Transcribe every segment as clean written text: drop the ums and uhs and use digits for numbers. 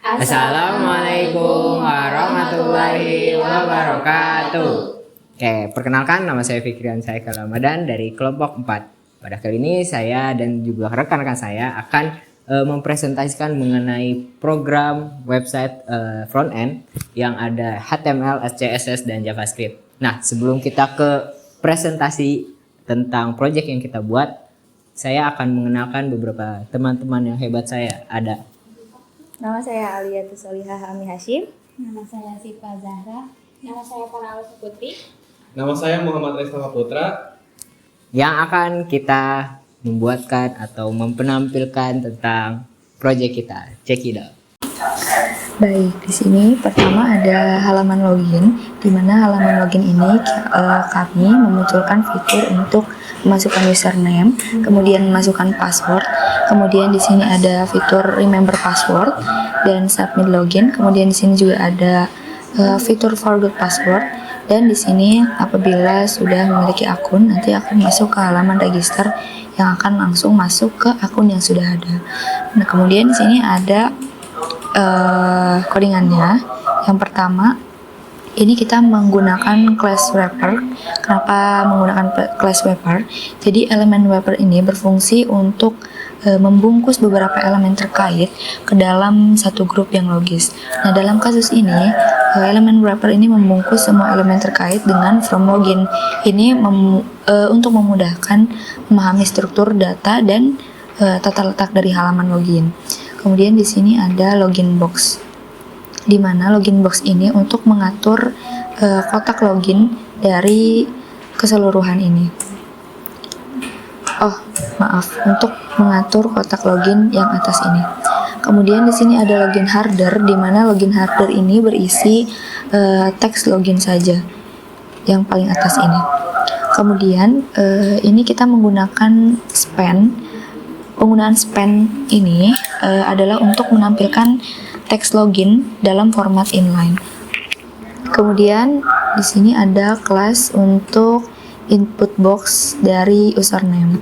Assalamualaikum warahmatullahi wabarakatuh. Oke, perkenalkan nama saya Fikrian Saik Ramadan dari kelompok 4. Pada kali ini saya dan juga rekan-rekan saya akan mempresentasikan mengenai program website front end yang ada HTML, CSS, dan JavaScript. Nah, sebelum kita ke presentasi tentang project yang kita buat, saya akan mengenalkan beberapa teman-teman yang hebat saya. Ada Nama saya Aliatus Solihah Ami Hashim. Nama saya Siva Zahra. Nama saya Farah Putri. Nama saya Muhammad Reza Putra. yang akan kita membuatkan atau menampilkan tentang proyek kita. Check it out. Baik, di sini pertama ada halaman login, di mana halaman login ini kami memunculkan fitur untuk memasukkan username, kemudian memasukkan password, kemudian di sini ada fitur remember password dan submit login, kemudian di sini juga ada fitur forgot password, dan di sini apabila sudah memiliki akun nanti akan masuk ke halaman register yang akan langsung masuk ke akun yang sudah ada. Nah, kemudian di sini ada codingannya. Yang pertama, ini kita menggunakan class wrapper. Kenapa menggunakan class wrapper? Jadi elemen wrapper ini berfungsi untuk membungkus beberapa elemen terkait ke dalam satu grup yang logis. Nah, dalam kasus ini elemen wrapper ini membungkus semua elemen terkait dengan from login. Ini untuk memudahkan memahami struktur data dan tata letak dari halaman login. Kemudian di sini ada login box, di mana login box ini untuk mengatur kotak login dari keseluruhan ini. Untuk mengatur kotak login yang atas ini. Kemudian di sini ada login header, di mana login header ini berisi teks login saja, yang paling atas ini. Kemudian ini kita menggunakan span. Penggunaan span ini adalah untuk menampilkan teks login dalam format inline. Kemudian di sini ada kelas untuk input box dari username.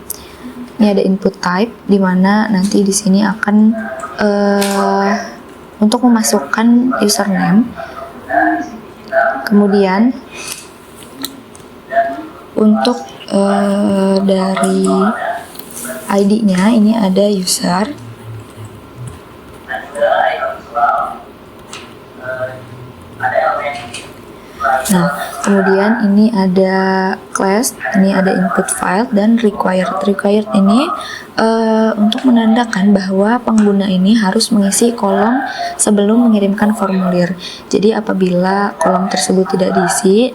Ini ada input type, di mana nanti di sini akan untuk memasukkan username. Kemudian untuk dari ID-nya ini ada user. Nah, kemudian ini ada class, ini ada input file dan required. Required ini untuk menandakan bahwa pengguna ini harus mengisi kolom sebelum mengirimkan formulir. Jadi apabila kolom tersebut tidak diisi,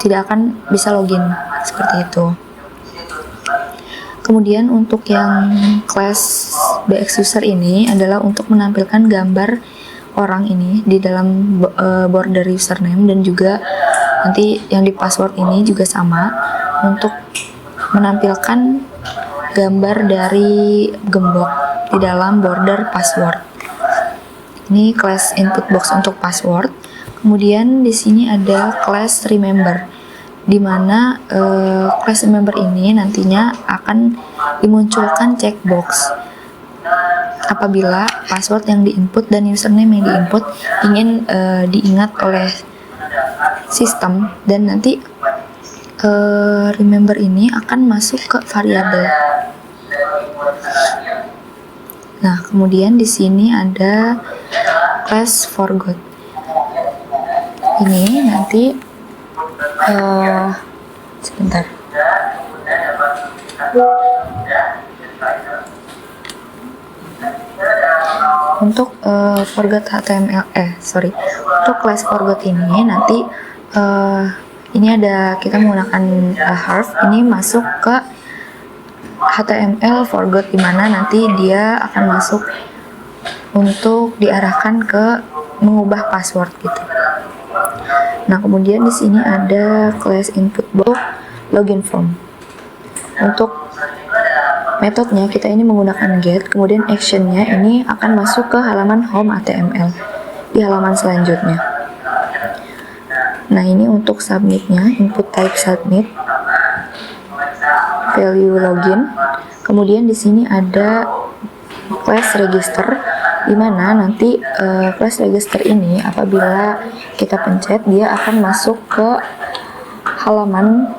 tidak akan bisa login seperti itu. Kemudian untuk yang class BX user ini adalah untuk menampilkan gambar orang ini di dalam border username, dan juga nanti yang di password ini juga sama untuk menampilkan gambar dari gembok di dalam border password. Ini class input box untuk password. Kemudian di sini ada class remember, di mana class remember ini nantinya akan dimunculkan checkbox apabila password yang diinput dan username yang diinput ingin diingat oleh sistem, dan nanti remember ini akan masuk ke variabel. Nah, kemudian di sini ada class forgot. Ini nanti sebentar. Untuk forgot HTML, untuk class forgot ini nanti ini ada kita menggunakan harf ini masuk ke HTML forgot, dimana nanti dia akan masuk untuk diarahkan ke mengubah password gitu. Nah, kemudian di sini ada class input box login form. Untuk metodenya kita ini menggunakan get, kemudian actionnya ini akan masuk ke halaman home HTML di halaman selanjutnya. Nah, ini untuk submitnya, input type submit, value login. Kemudian di sini ada class register, dimana nanti class register ini apabila kita pencet dia akan masuk ke halaman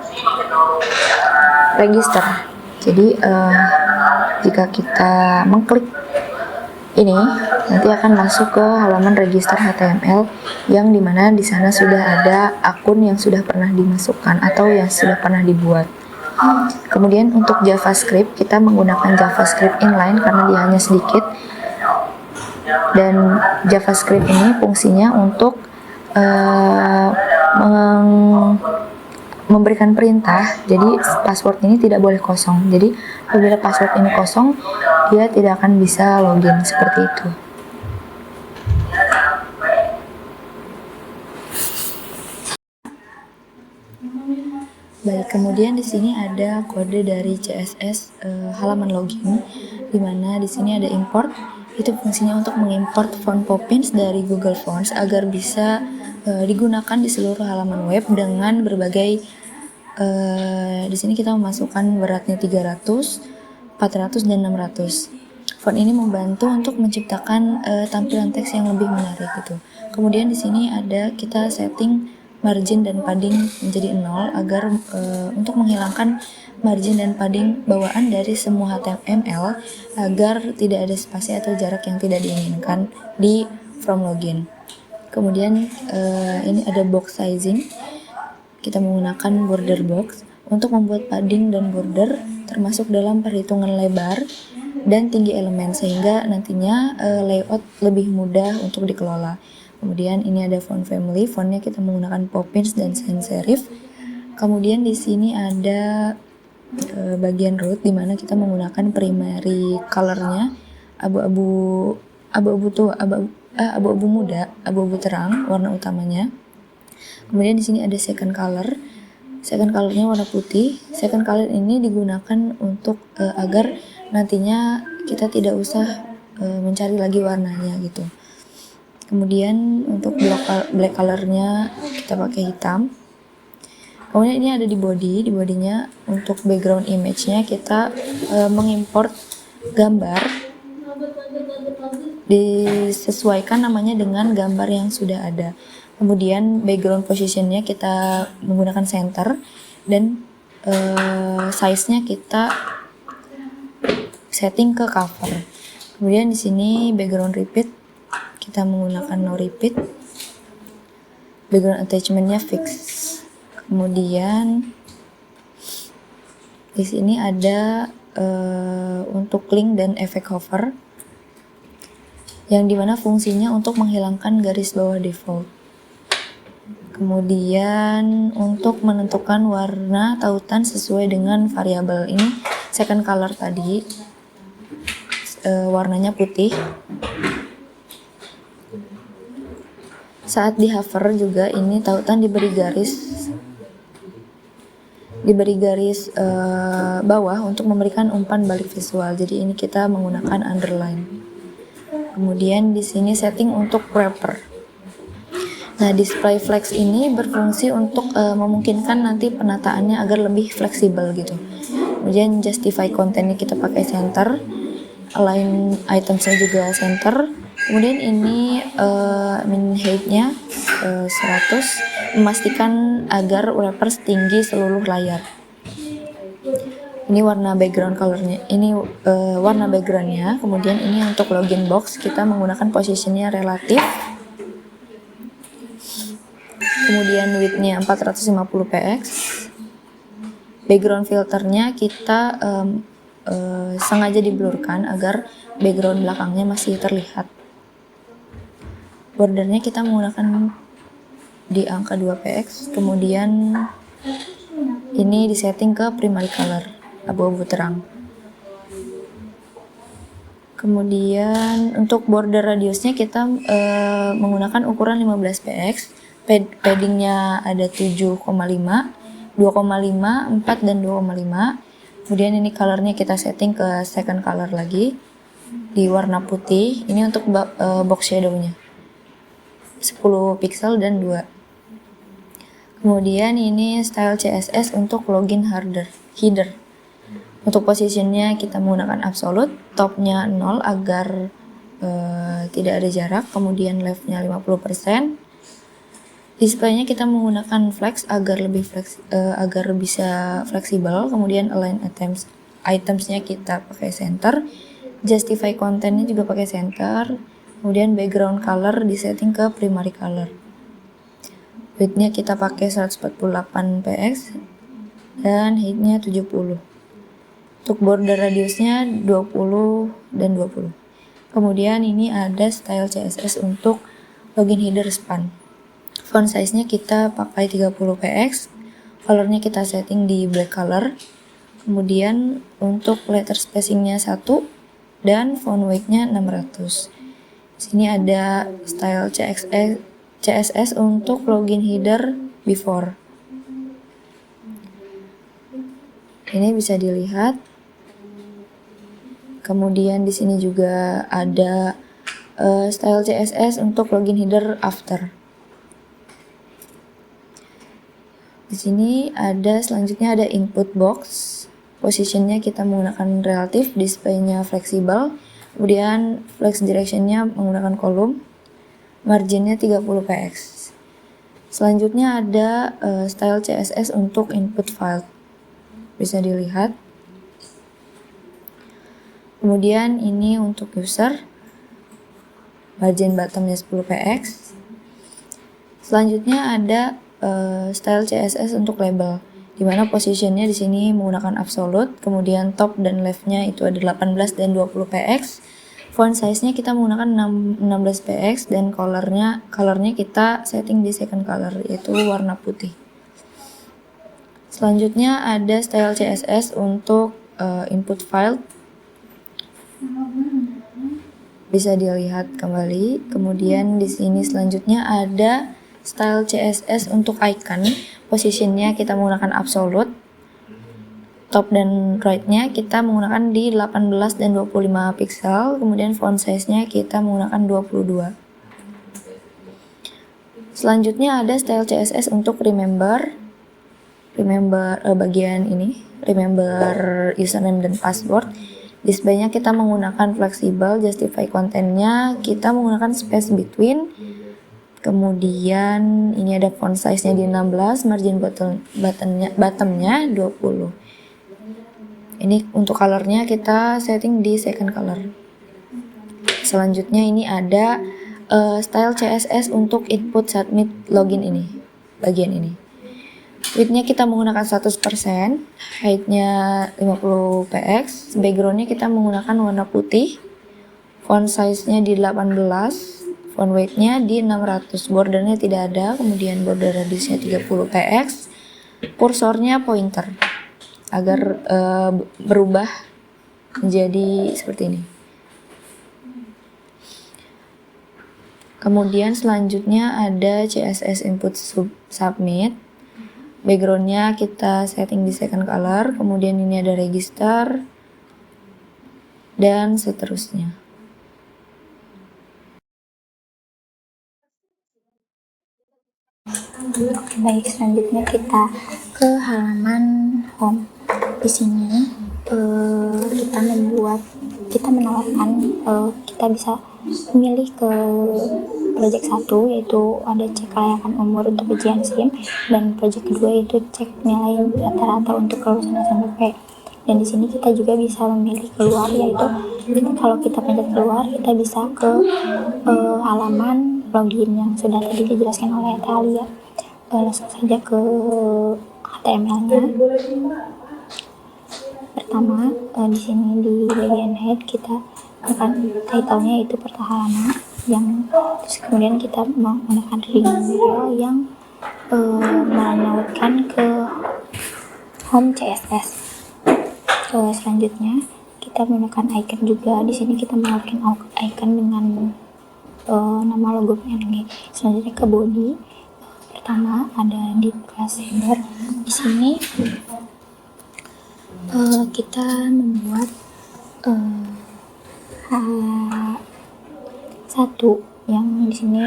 register. Jadi jika kita mengklik ini nanti akan masuk ke halaman register HTML yang dimana di sana sudah ada akun yang sudah pernah dimasukkan atau yang sudah pernah dibuat. Kemudian untuk JavaScript kita menggunakan JavaScript inline karena dia hanya sedikit, dan JavaScript ini fungsinya untuk memberikan perintah. Jadi password ini tidak boleh kosong. Jadi apabila password ini kosong, dia tidak akan bisa login seperti itu. Baik, kemudian di sini ada kode dari CSS halaman login, di mana di sini ada import. Itu fungsinya untuk mengimport font Poppins dari Google Fonts agar bisa digunakan di seluruh halaman web dengan berbagai di sini kita memasukkan beratnya 300, 400 dan 600. Font ini membantu untuk menciptakan tampilan teks yang lebih menarik gitu. Kemudian di sini ada kita setting margin dan padding menjadi 0 agar untuk menghilangkan margin dan padding bawaan dari semua HTML agar tidak ada spasi atau jarak yang tidak diinginkan di from login. Kemudian ini ada box sizing. Kita menggunakan border box untuk membuat padding dan border termasuk dalam perhitungan lebar dan tinggi elemen sehingga nantinya layout lebih mudah untuk dikelola. Kemudian ini ada font family, fontnya kita menggunakan Poppins dan sans serif. Kemudian di sini ada bagian root di mana kita menggunakan primary colornya abu-abu muda, abu-abu terang warna utamanya. Kemudian di sini ada second color. Second colornya warna putih. Second color ini digunakan untuk agar nantinya kita tidak usah mencari lagi warnanya gitu. Kemudian untuk black colornya kita pakai hitam. Kemudian ini ada di body. Di bodinya untuk background image-nya kita mengimport gambar, disesuaikan namanya dengan gambar yang sudah ada. Kemudian background position-nya kita menggunakan center dan size-nya kita setting ke cover. Kemudian di sini background repeat kita menggunakan no repeat. Background attachment-nya fix. Kemudian di sini ada untuk link dan efek hover yang dimana fungsinya untuk menghilangkan garis bawah default. Kemudian untuk menentukan warna tautan sesuai dengan variabel ini second color tadi warnanya putih. Saat di hover juga ini tautan diberi garis bawah untuk memberikan umpan balik visual. Jadi ini kita menggunakan underline. Kemudian di sini setting untuk wrapper. Nah, display flex ini berfungsi untuk memungkinkan nanti penataannya agar lebih fleksibel gitu. Kemudian justify kontennya kita pakai center, align itemsnya juga center. Kemudian ini min height-nya 100, memastikan agar wrapper setinggi seluruh layar. Ini warna background colornya, ini warna backgroundnya. Kemudian ini untuk login box kita menggunakan positionnya relatif. Kemudian width-nya 450 px. Background filternya kita sengaja diblurkan agar background belakangnya masih terlihat. Bordernya kita menggunakan di angka 2 px. Kemudian ini disetting ke primary color abu-abu terang. Kemudian untuk border radiusnya kita menggunakan ukuran 15 px. Paddingnya ada 7,5, 2,5, 4 dan 2,5. Kemudian ini colornya kita setting ke second color lagi di warna putih. Ini untuk box shadownya 10 pixel dan 2. Kemudian ini style CSS untuk login header. Untuk positionnya kita menggunakan absolute, topnya 0 agar tidak ada jarak, kemudian leftnya 50%. Displaynya kita menggunakan flex agar bisa fleksibel, kemudian align itemsnya kita pakai center, justify contentnya juga pakai center, kemudian background color disetting ke primary color. Widthnya kita pakai 148 px dan heightnya 70. Untuk border radiusnya 20 dan 20. Kemudian ini ada style CSS untuk login header span. Font size-nya kita pakai 30 px, colornya kita setting di black color. Kemudian untuk letter spacing-nya 1 dan font weight-nya 600. Sini ada style CSS untuk login header before. Ini bisa dilihat. Kemudian di sini juga ada style CSS untuk login header after. Di sini selanjutnya ada input box. Positionnya kita menggunakan relatif, displaynya fleksibel. Kemudian flex directionnya menggunakan kolom. Marginnya 30 px. Selanjutnya ada style CSS untuk input file. Bisa dilihat. Kemudian ini untuk user. Margin bottomnya 10 px. Selanjutnya ada style CSS untuk label, di mana positionnya di sini menggunakan absolute, kemudian top dan leftnya itu ada 18 dan 20 px. Font size-nya kita menggunakan 16 px dan colornya kita setting di second color, yaitu warna putih. Selanjutnya ada style CSS untuk input file. Bisa dilihat kembali. Kemudian di sini selanjutnya ada style CSS untuk icon. Positionnya kita menggunakan absolute. Top dan right-nya kita menggunakan di 18 dan 25 pixel. Kemudian font size-nya kita menggunakan 22. Selanjutnya ada style CSS untuk remember bagian ini, remember username dan password. Displaynya kita menggunakan fleksibel, justify kontennya kita menggunakan space between. Kemudian ini ada font size-nya di 16, margin bottomnya 20. Ini untuk colornya kita setting di second color. Selanjutnya ini ada style CSS untuk input submit login ini, bagian ini. Width-nya kita menggunakan 100%, height-nya 50 px, background-nya kita menggunakan warna putih, font size-nya di 18, font weight-nya di 600, bordernya tidak ada, kemudian border radiusnya 30 px, kursornya pointer agar berubah menjadi seperti ini. Kemudian selanjutnya ada CSS input submit. Backgroundnya kita setting di second color, kemudian ini ada register, dan seterusnya. Oke, baik, selanjutnya kita ke halaman home. Di sini kita menawarkan kita bisa memilih ke project 1, yaitu ada cek kelayakan umur untuk ujian SIM, dan project kedua yaitu cek nilai rata-rata untuk kelulusan SNMP. Dan di sini kita juga bisa memilih keluar, yaitu kalau kita pencet keluar kita bisa ke halaman login yang sudah tadi dijelaskan oleh Talia. Langsung saja ke HTML-nya. Pertama, di sini di bagian head kita akan title-nya itu pertahanan, terus kemudian kita menggunakan ring yang menautkan ke home CSS. Selanjutnya kita menggunakan icon juga. Di sini kita menggunakan icon dengan nama logo PNG. Selanjutnya ke body. Pertama ada di class header. Di sini kita membuat satu yang di sini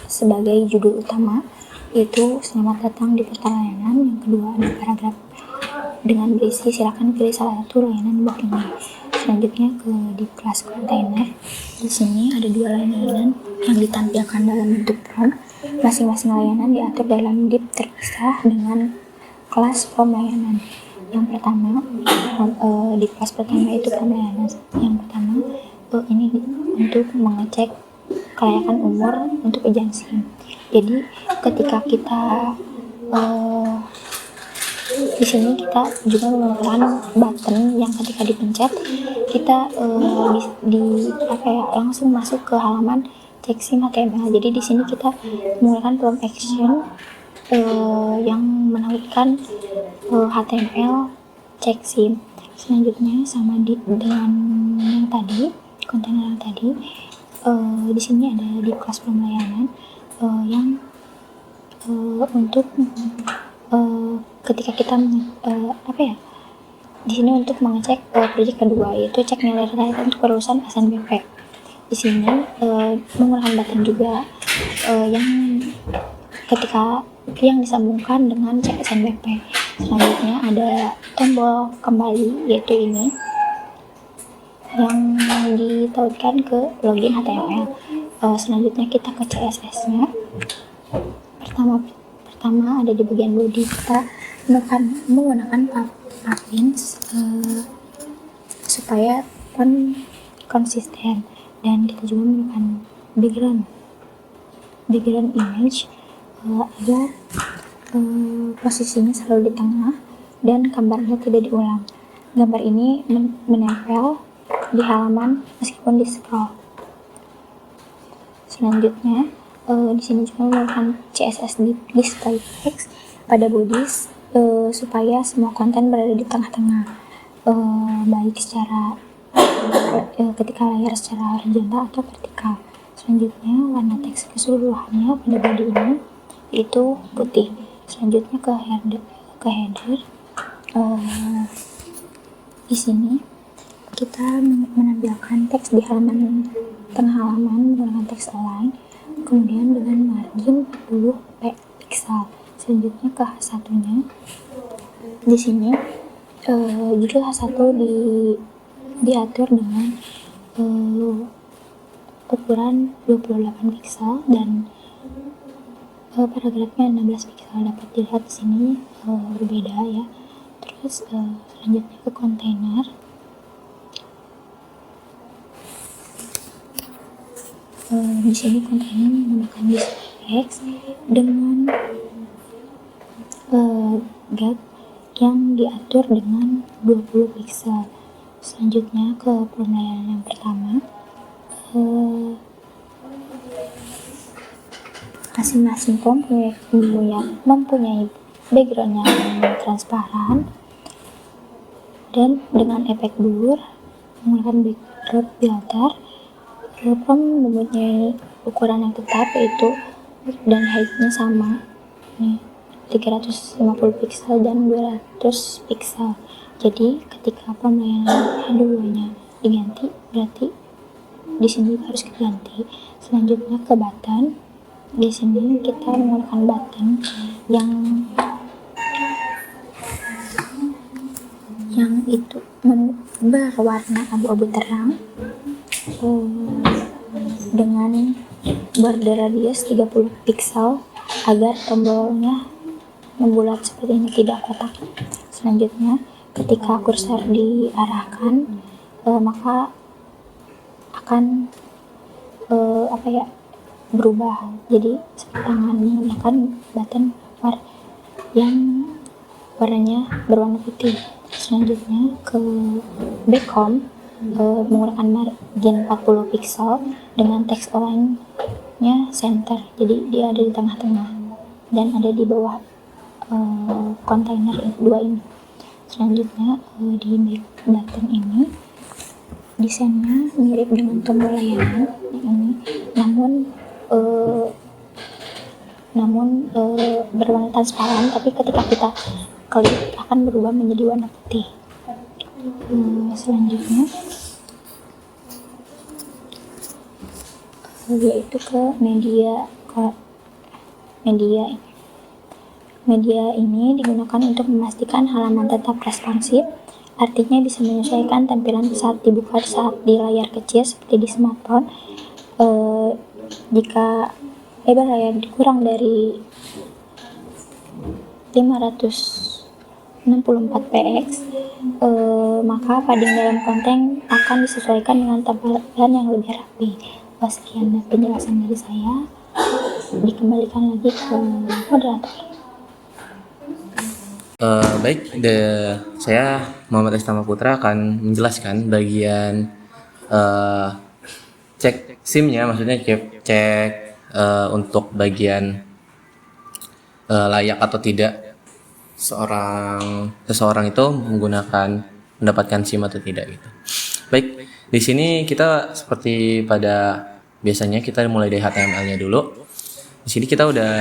sebagai judul utama, yaitu selamat datang di portal layanan. Yang kedua ada paragraf dengan berisi silakan pilih salah satu layanan booking. Selanjutnya ke di kelas kontainer. Di sini ada 2 layanan yang ditampilkan dalam bentuk prom. Masing-masing layanan diatur dalam div terpisah dengan kelas prom layanan. Yang pertama, di kelas pertama itu prom layanan. Yang pertama ini untuk mengecek kelayakan umur untuk ujian SIM. Jadi ketika kita di sini kita juga menggunakan button yang ketika dipencet kita langsung masuk ke halaman cek SIM HTML. Jadi di sini kita menggunakan prompt action yang menawarkan HTML cek SIM. Selanjutnya sama dengan yang tadi, kontainer yang tadi, di sini ada di kelas pemelayanan yang untuk ketika kita di sini untuk mengecek proyek kedua, yaitu cek nilai rata untuk perusahaan SNBP. Di sini menggunakan button juga yang ketika yang disambungkan dengan cek SNBP. Selanjutnya ada tombol kembali, yaitu ini yang ditautkan ke login HTML. Selanjutnya kita ke CSS-nya. Pertama ada di bagian body, kita menggunakan plugins supaya konsisten, dan kita juga menggunakan background image agar posisinya selalu di tengah dan gambarnya tidak diulang. Gambar ini menempel di halaman meskipun di scroll. Selanjutnya di sini juga menggunakan CSS display text pada bodies supaya semua konten berada di tengah-tengah, baik secara ketika layar secara horizontal atau vertikal. Selanjutnya warna teks keseluruhannya pada body ini itu putih. Selanjutnya ke header. Di sini kita menampilkan teks di halaman tengah halaman menggunakan teks align, kemudian dengan margin 40 pixel. Selanjutnya ke H1-nya. Di sini judul H1 diatur dengan ukuran 28 pixel dan paragrafnya 16 pixel. Dapat dilihat di sini berbeda ya. Terus selanjutnya ke kontainer. Di sini kontainer menggunakan display text dengan gap yang diatur dengan 20 pixel. Selanjutnya ke pemelayanan yang pertama. Masing-masing form mempunyai background yang transparan dan dengan efek blur menggunakan background filter. Form mempunyai ukuran yang tetap yaitu dan height-nya sama nih, 350 pixel dan 200 pixel. Jadi ketika pemelayanan keduanya diganti, berarti di sini harus diganti. Selanjutnya ke button. Di sini kita menggunakan button yang itu berwarna abu-abu terang dengan border radius 30 pixel agar tombolnya membulat seperti ini, tidak kotak. Selanjutnya ketika kursor diarahkan maka akan berubah, jadi seperti tangan menggunakan button yang warnanya berwarna putih. Selanjutnya ke back home menggunakan margin 40 pixel dengan text align-nya center, jadi dia ada di tengah-tengah dan ada di bawah kontainer 2 ini. Selanjutnya di back button ini desainnya mirip dengan tombol layanan ini, namun berwarna transparan, tapi ketika kita klik akan berubah menjadi warna putih. Selanjutnya yaitu ke media ini digunakan untuk memastikan halaman tetap responsif artinya bisa menyesuaikan tampilan saat dibuka saat di layar kecil seperti di smartphone. Jika lebar layar kurang dari 564 px, maka padding dalam konten akan disesuaikan dengan tampilan yang lebih rapi. Sekian penjelasan dari saya, dikembalikan lagi ke moderator. Baik, saya Muhammad Estama Putra akan menjelaskan bagian cek SIM-nya, maksudnya cek untuk bagian layak atau tidak seseorang itu mendapatkan SIM atau tidak gitu. Baik, di sini kita seperti pada biasanya kita mulai dari HTML-nya dulu. Di sini kita udah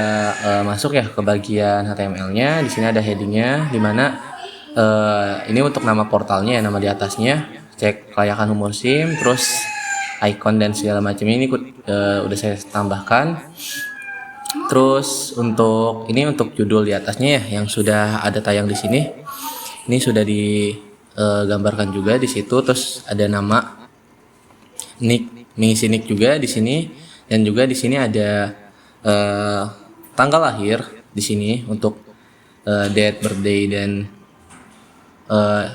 masuk ya ke bagian HTML-nya. Di sini ada heading-nya, di mana ini untuk nama portalnya ya, nama di atasnya, cek kelayakan umur SIM, terus icon dan segala macam ini udah saya tambahkan. Terus untuk judul di atasnya ya, yang sudah ada tayang di sini, ini sudah digambarkan juga di situ. Terus ada nama, mengisi nick juga di sini, dan juga di sini ada tanggal lahir di sini untuk date, birthday, dan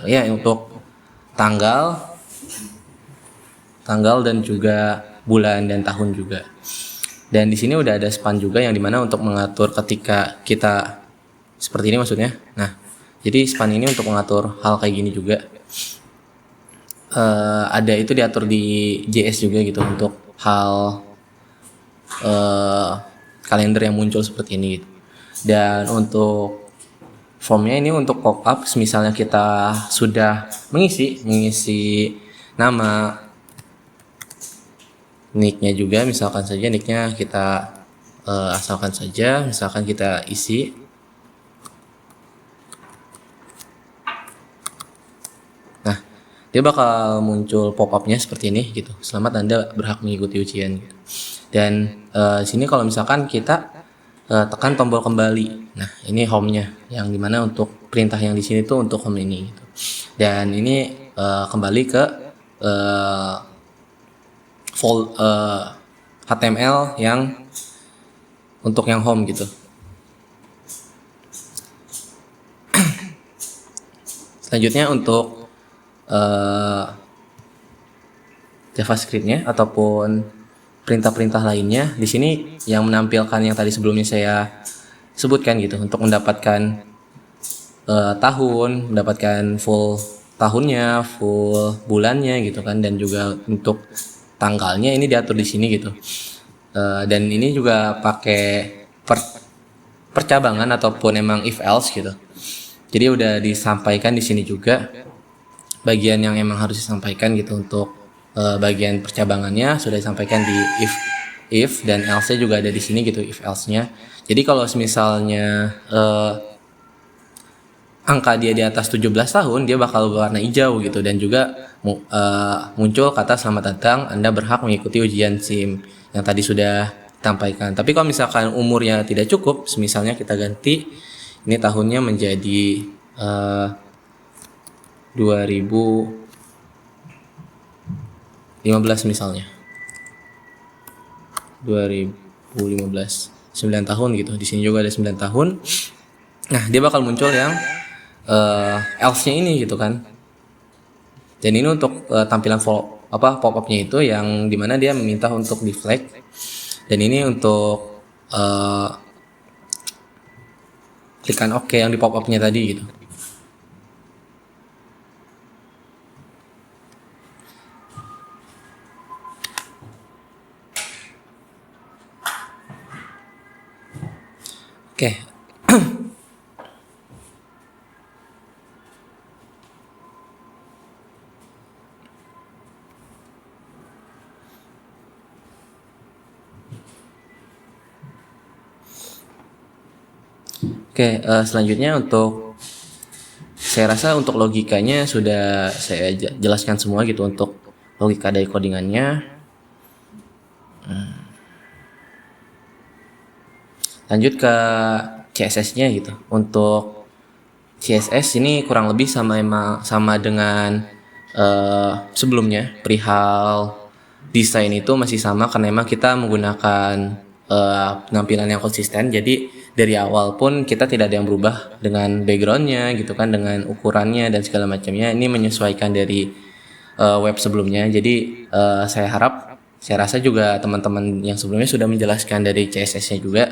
ya untuk tanggal dan juga bulan dan tahun juga. Dan di sini udah ada span juga yang dimana untuk mengatur ketika kita seperti ini maksudnya. Nah, jadi span ini untuk mengatur hal kayak gini juga. Ada itu diatur di JS juga gitu untuk hal kalender yang muncul seperti ini gitu. Dan untuk formnya ini untuk pop up, misalnya kita sudah mengisi nama, nicknya juga, misalkan saja nicknya kita asalkan saja, misalkan kita isi. Nah, dia bakal muncul pop up-nya seperti ini gitu. Selamat Anda berhak mengikuti ujian gitu. Dan sini kalau misalkan kita tekan tombol kembali, nah ini home-nya, yang dimana untuk perintah yang di sini tuh untuk home ini gitu. Dan ini kembali ke HTML yang untuk yang home gitu. Selanjutnya untuk JavaScript-nya ataupun perintah-perintah lainnya, di sini yang menampilkan yang tadi sebelumnya saya sebutkan gitu, untuk mendapatkan tahun, mendapatkan full tahunnya, full bulannya gitu kan, dan juga untuk tanggalnya ini diatur di sini gitu. Dan ini juga pakai percabangan ataupun emang if else gitu. Jadi udah disampaikan di sini juga bagian yang emang harus disampaikan gitu. Untuk bagian percabangannya sudah disampaikan di if dan else juga ada di sini gitu, if else-nya. Jadi kalau misalnya angka dia di atas 17 tahun, dia bakal berwarna hijau gitu, dan juga muncul kata selamat datang, Anda berhak mengikuti ujian SIM yang tadi sudah ditampaikan. Tapi kalau misalkan umurnya tidak cukup, misalnya kita ganti ini tahunnya menjadi 2015 misalnya. 2015 9 tahun gitu. Di sini juga ada 9 tahun. Nah, dia bakal muncul yang else-nya ini gitu kan. Dan ini untuk tampilan pop-up-nya itu yang dimana dia meminta untuk di flag. Dan ini untuk klikkan OK yang di pop-up-nya tadi gitu. Oke. Oke, selanjutnya untuk saya rasa untuk logikanya sudah saya jelaskan semua gitu, untuk logika dari codingannya. Lanjut ke CSS-nya gitu. Untuk CSS ini kurang lebih sama dengan sebelumnya. Perihal desain itu masih sama karena memang kita menggunakan penampilan yang konsisten. Jadi dari awal pun kita tidak ada yang berubah dengan backgroundnya gitu kan, dengan ukurannya dan segala macamnya. Ini menyesuaikan dari web sebelumnya. Jadi saya rasa juga teman-teman yang sebelumnya sudah menjelaskan dari CSS-nya juga.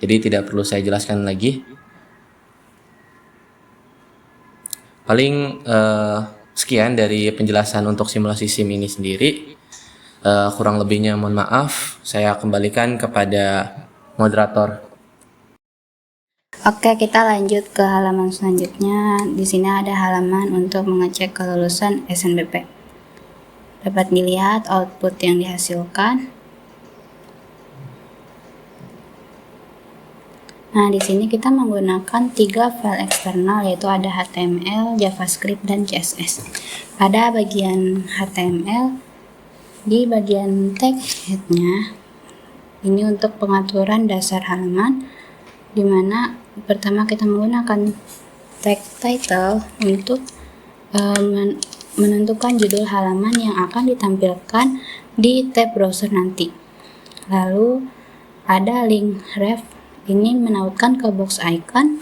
Jadi tidak perlu saya jelaskan lagi. Paling sekian dari penjelasan untuk simulasi SIM ini sendiri. Kurang lebihnya mohon maaf. Saya kembalikan kepada moderator. Oke, kita lanjut ke halaman selanjutnya. Di sini ada halaman untuk mengecek kelulusan SNBP. Dapat dilihat output yang dihasilkan. Nah, di sini kita menggunakan 3 file eksternal, yaitu ada HTML, JavaScript, dan CSS. Pada bagian HTML, di bagian tag head-nya, ini untuk pengaturan dasar halaman, di mana pertama kita menggunakan tag title untuk menentukan judul halaman yang akan ditampilkan di tab browser nanti. Lalu ada link ref, ini menautkan ke box icon.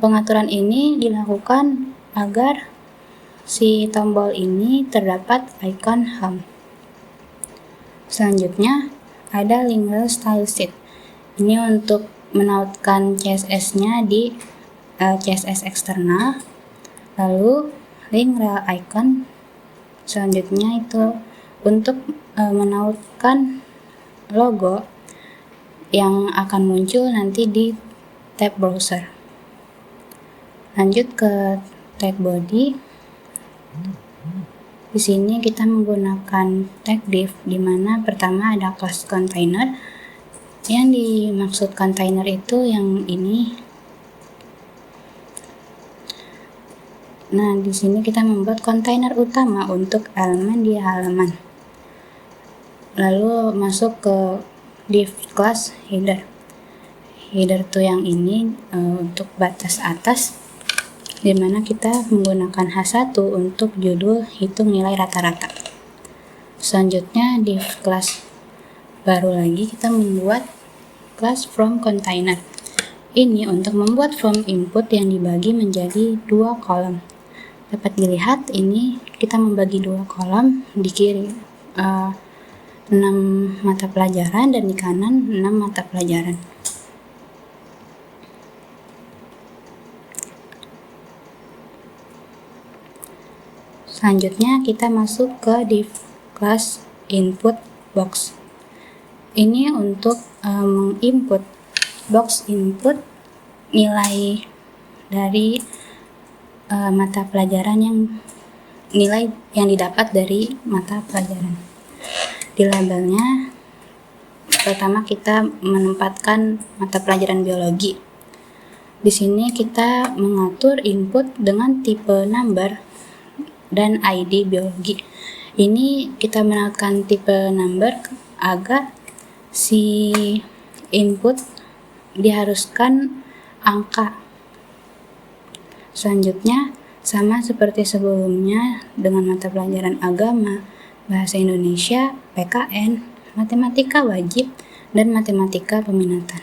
Pengaturan ini dilakukan agar si tombol ini terdapat icon home. Selanjutnya ada link rel style sheet. Ini untuk menautkan CSS-nya di CSS eksternal. Lalu link rel icon selanjutnya itu untuk menautkan logo yang akan muncul nanti di tab browser. Lanjut ke tag body. Di sini kita menggunakan tag div, di mana pertama ada class container. Yang dimaksud container itu yang ini. Nah, di sini kita membuat kontainer utama untuk elemen di halaman. Lalu masuk ke div class header. Header itu yang ini untuk batas atas, di mana kita menggunakan H1 untuk judul hitung nilai rata-rata. Selanjutnya div class baru lagi kita membuat class from container. Ini untuk membuat form input yang dibagi menjadi 2 kolom. Dapat dilihat ini kita membagi 2 kolom, di kiri 6 mata pelajaran dan di kanan 6 mata pelajaran. Selanjutnya kita masuk ke div class input box. Ini untuk menginput box input nilai dari mata pelajaran nilai yang didapat dari mata pelajaran. Di labelnya pertama kita menempatkan mata pelajaran biologi. Di sini kita mengatur input dengan tipe number dan ID biologi. Ini kita menautkan tipe number agar si input diharuskan angka. Selanjutnya sama seperti sebelumnya dengan mata pelajaran agama, bahasa Indonesia, PKN, matematika wajib, dan matematika peminatan.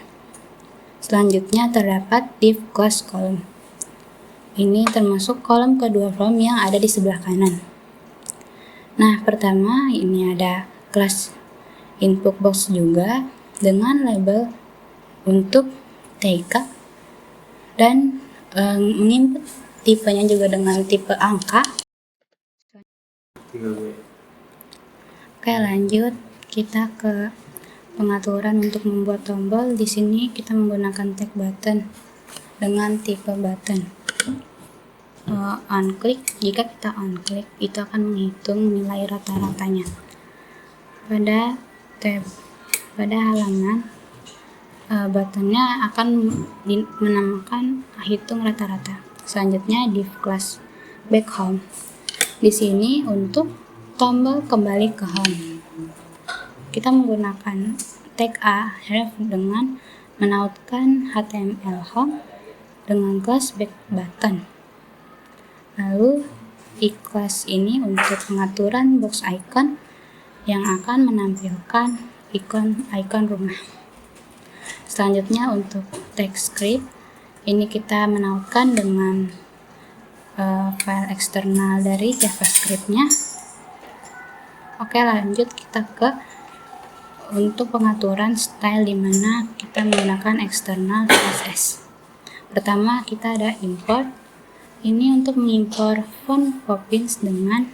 Selanjutnya terdapat div class column. Ini termasuk kolom kedua form yang ada di sebelah kanan. Nah, pertama ini ada kelas input box juga dengan label untuk TK dan menginput tipenya juga dengan tipe angka. Oke, lanjut kita ke pengaturan untuk membuat tombol. Di sini kita menggunakan tag button dengan tipe button. On click, jika kita on click itu akan menghitung nilai rata-ratanya. Pada halaman buttonnya akan menamakan hitung rata-rata. Selanjutnya div class back home. Di sini untuk tombol kembali ke home, kita menggunakan tag a ref dengan menautkan HTML home dengan kelas back button. Lalu iKlass ini untuk pengaturan box icon yang akan menampilkan ikon rumah. Selanjutnya untuk text script ini kita menautkan dengan file eksternal dari JavaScript-nya. Oke, lanjut kita ke untuk pengaturan style di mana kita menggunakan eksternal CSS. Pertama kita ada import. Ini untuk mengimpor font Poppins dengan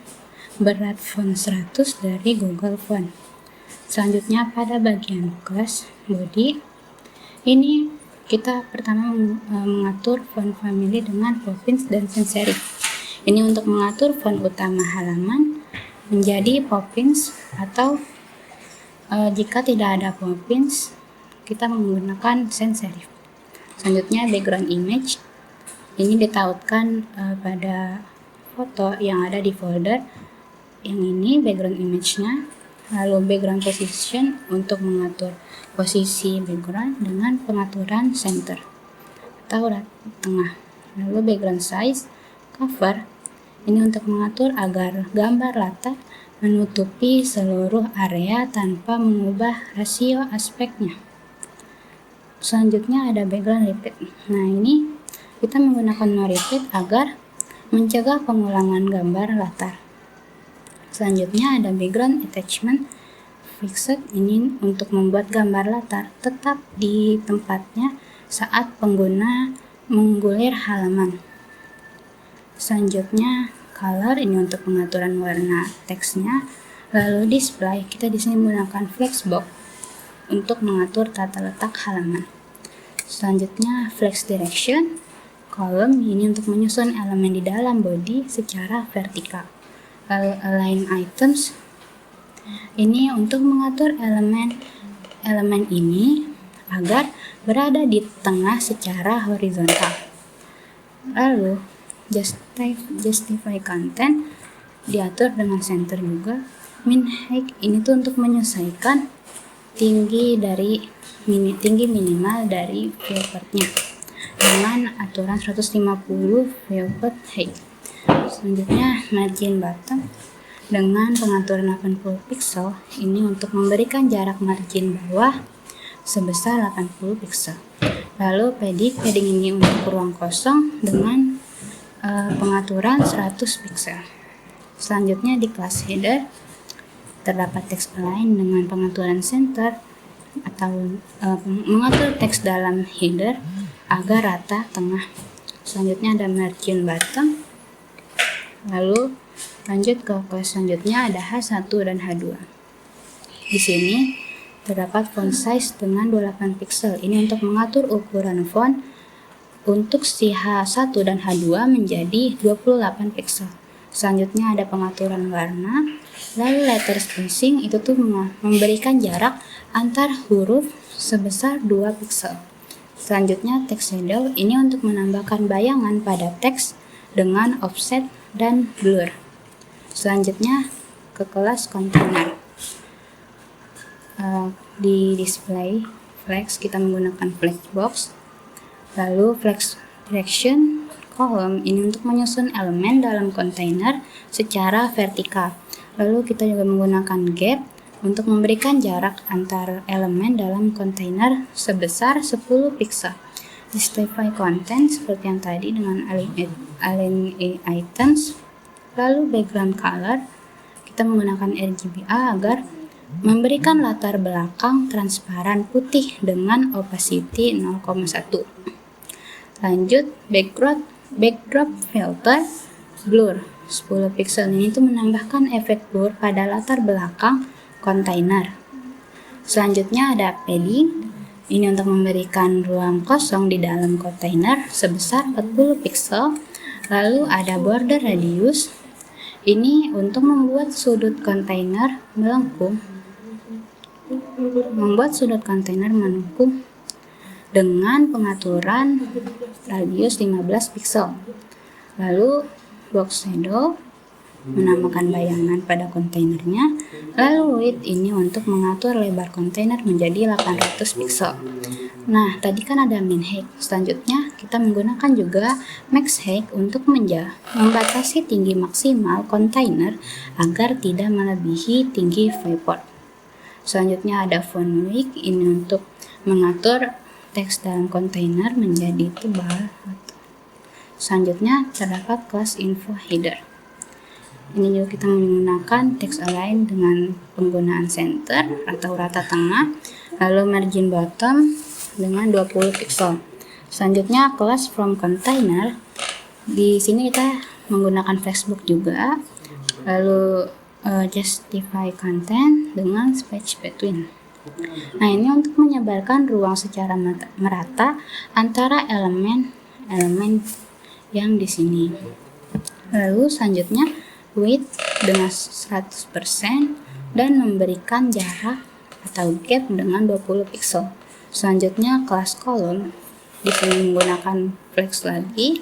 berat font 100 dari Google Font. Selanjutnya pada bagian class body, ini kita pertama mengatur font family dengan Poppins dan sans serif. Ini untuk mengatur font utama halaman menjadi Poppins atau jika tidak ada Poppins kita menggunakan sans serif. Selanjutnya background image. Ini ditautkan pada foto yang ada di folder yang ini background image-nya. Lalu background position untuk mengatur posisi background dengan pengaturan center atau tengah. Lalu background size, cover ini untuk mengatur agar gambar latar menutupi seluruh area tanpa mengubah rasio aspeknya. Selanjutnya ada background repeat. Nah, ini kita menggunakan no repeat agar mencegah pengulangan gambar latar. Selanjutnya ada background attachment fixed, ini untuk membuat gambar latar tetap di tempatnya saat pengguna menggulir halaman. Selanjutnya color, ini untuk pengaturan warna teksnya. Lalu display, kita di sini menggunakan flexbox untuk mengatur tata letak halaman. Selanjutnya flex direction column, ini untuk menyusun elemen di dalam body secara vertikal. Lalu align items, ini untuk mengatur elemen ini agar berada di tengah secara horizontal. Lalu justify content diatur dengan center juga. Min height ini tuh untuk menyesuaikan tinggi minimal dari viewportnya dengan aturan 150 viewport height. Selanjutnya margin bottom dengan pengaturan 80 pixel, ini untuk memberikan jarak margin bawah sebesar 80 pixel. Lalu padding ini untuk ruang kosong dengan pengaturan 100 pixel. Selanjutnya di kelas header terdapat text align dengan pengaturan center atau mengatur teks dalam header agar rata tengah. Selanjutnya ada margin bottom. Lalu lanjut ke kelas selanjutnya ada H1 dan H2. Di sini terdapat font size dengan 28 pixel. Ini untuk mengatur ukuran font untuk si H1 dan H2 menjadi 28 pixel. Selanjutnya ada pengaturan warna. Lalu letter spacing itu tuh memberikan jarak antar huruf sebesar 2 pixel. Selanjutnya text shadow, ini untuk menambahkan bayangan pada teks dengan offset dan blur. Selanjutnya ke kelas container. Di display flex kita menggunakan flexbox. Lalu flex direction column ini untuk menyusun elemen dalam kontainer secara vertikal. Lalu kita juga menggunakan gap untuk memberikan jarak antar elemen dalam kontainer sebesar 10 pixel. Justify content seperti yang tadi dengan align items. Lalu background color kita menggunakan RGBA agar memberikan latar belakang transparan putih dengan opacity 0,1. Lanjut backdrop filter blur 10 pixel, ini tuh menambahkan efek blur pada latar belakang kontainer. Selanjutnya ada padding, ini untuk memberikan ruang kosong di dalam kontainer sebesar 40 pixel. Lalu ada border radius, ini untuk membuat sudut kontainer melengkung. Dengan pengaturan radius 15 pixel. Lalu box shadow menambahkan bayangan pada kontainernya. Lalu width ini untuk mengatur lebar kontainer menjadi 800 pixel. Nah, tadi kan ada min height. Selanjutnya kita menggunakan juga max height untuk membatasi tinggi maksimal kontainer agar tidak melebihi tinggi viewport. Selanjutnya ada font width, ini untuk mengatur teks dalam kontainer menjadi tebal. Selanjutnya terdapat class info header. Ini juga kita menggunakan text align dengan penggunaan center atau rata tengah, lalu margin bottom dengan 20 pixel. Selanjutnya class from container. Di sini kita menggunakan flexbook juga. Lalu justify content dengan space between. Nah, ini untuk menyebarkan ruang secara merata antara elemen-elemen yang di sini. Lalu selanjutnya width dengan 100% dan memberikan jarak atau gap dengan 20 pixel. Selanjutnya kelas column, di sini menggunakan flex lagi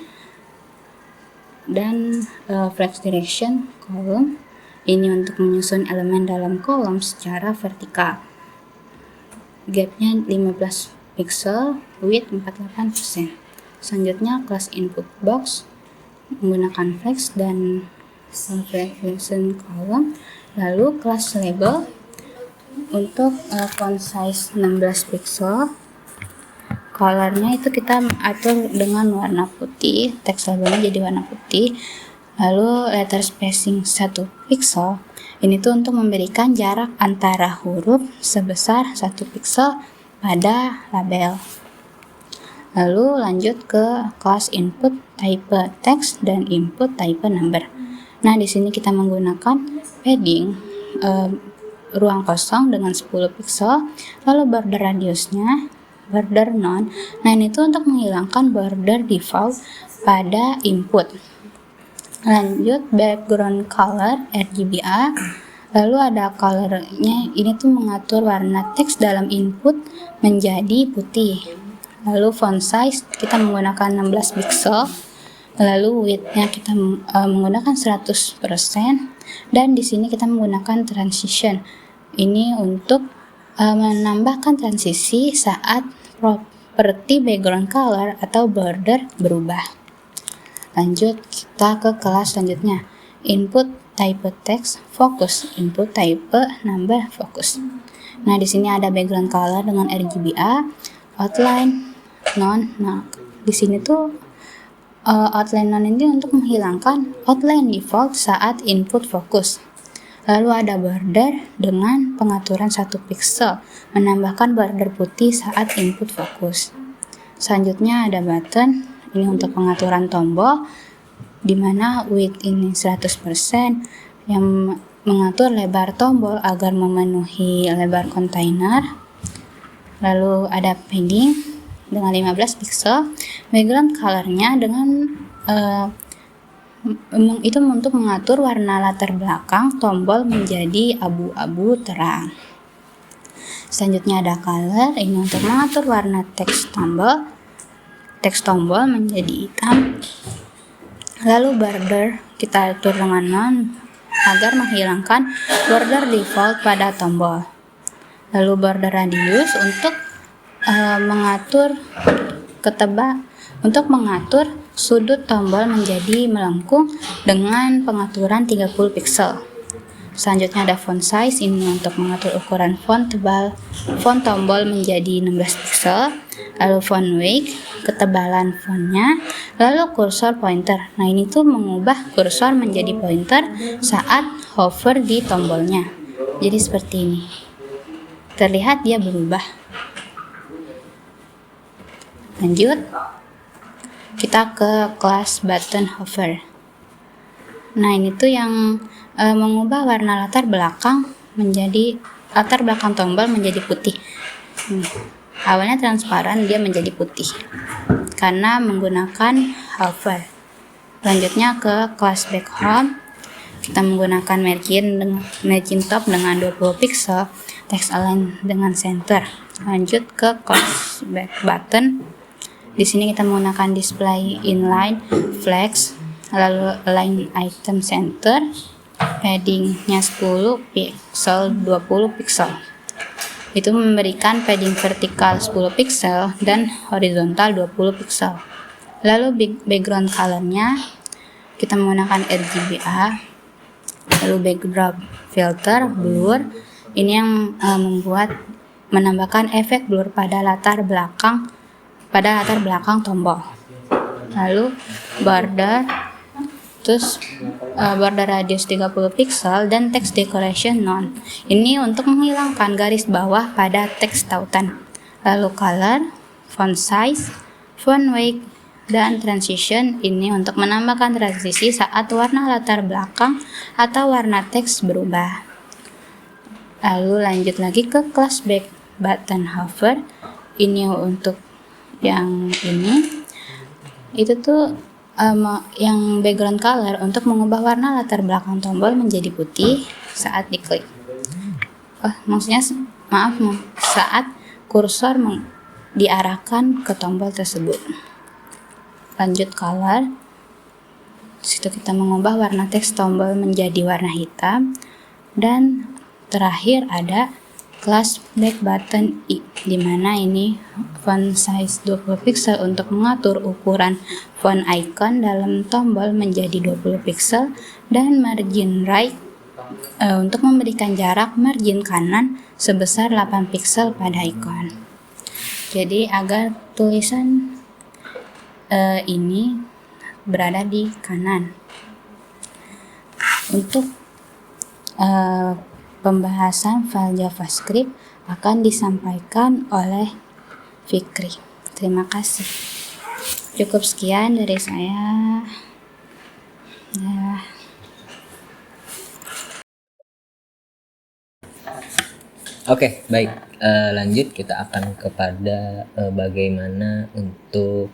dan flex direction column. Ini untuk menyusun elemen dalam kolom secara vertikal. Gapnya 15 pixel, width 48%. Selanjutnya kelas input box menggunakan flex dan flex direction column. Lalu kelas label untuk font size 16 pixel. Colornya itu kita atur dengan warna putih, teks labelnya jadi warna putih. Lalu letter spacing 1 pixel. Ini tuh untuk memberikan jarak antara huruf sebesar 1 pixel pada label. Lalu lanjut ke kelas input type text dan input type number. Nah, di sini kita menggunakan padding ruang kosong dengan 10 pixel, lalu border radiusnya border none. Nah, ini tuh untuk menghilangkan border default pada input. Lanjut background color RGBA. Lalu ada colornya, ini tuh mengatur warna teks dalam input menjadi putih. Lalu font size kita menggunakan 16 pixel. Lalu width-nya kita menggunakan 100% dan di sini kita menggunakan transition. Ini untuk menambahkan transisi saat properti background color atau border berubah. Lanjut kita ke kelas selanjutnya. Input type text focus, input type number focus. Nah, di sini ada background color dengan RGBA, outline non. Nah, di sini tuh outline non ini untuk menghilangkan outline default saat input focus. Lalu ada border dengan pengaturan 1 pixel, menambahkan border putih saat input focus. Selanjutnya ada button. Ini untuk pengaturan tombol, di mana width ini 100% yang mengatur lebar tombol agar memenuhi lebar kontainer. Lalu ada padding dengan 15 pixel, background colornya dengan itu untuk mengatur warna latar belakang tombol menjadi abu-abu terang. Selanjutnya ada color, ini untuk mengatur warna teks tombol menjadi hitam. Lalu border kita atur dengan non agar menghilangkan border default pada tombol. Lalu border radius untuk mengatur sudut tombol menjadi melengkung dengan pengaturan 30 pixel. Selanjutnya ada font size, ini untuk mengatur ukuran font tombol menjadi 16 pixel. Lalu font weight, ketebalan fontnya. Lalu kursor pointer. Nah, ini tuh mengubah kursor menjadi pointer saat hover di tombolnya. Jadi seperti ini. Terlihat dia berubah. Lanjut, kita ke kelas button hover. Nah, ini tuh yang mengubah warna latar belakang tombol menjadi putih. Awalnya transparan, dia menjadi putih karena menggunakan hover. Lanjutnya ke kelas back home. Kita menggunakan margin top dengan 20 pixel, text align dengan center. Lanjut ke kelas back button. Di sini kita menggunakan display inline, flex, lalu align item center, paddingnya 10 pixel, 20 pixel. itu memberikan padding vertikal 10 pixel dan horizontal 20 pixel. Lalu background colornya kita menggunakan RGBA, lalu backdrop filter blur, ini yang menambahkan efek blur pada latar belakang tombol. Lalu border, terus border radius 30 pixel dan text decoration none. Ini untuk menghilangkan garis bawah pada teks tautan. Lalu color, font size, font weight, dan transition ini untuk menambahkan transisi saat warna latar belakang atau warna teks berubah. Lalu lanjut lagi ke class back button hover. Ini untuk yang ini. Itu tuh yang background color untuk mengubah warna latar belakang tombol menjadi putih saat diklik. Saat kursor diarahkan ke tombol tersebut. Lanjut color. Situ kita mengubah warna teks tombol menjadi warna hitam. Dan terakhir ada class back button I, di mana ini font size 20 pixel untuk mengatur ukuran font icon dalam tombol menjadi 20 pixel, dan margin right untuk memberikan jarak margin kanan sebesar 8 pixel pada icon. Jadi agar tulisan ini berada di kanan. Untuk pembahasan file JavaScript akan disampaikan oleh Fikri. Terima kasih. Cukup sekian dari saya. Oke, baik. Lanjut kita akan kepada bagaimana untuk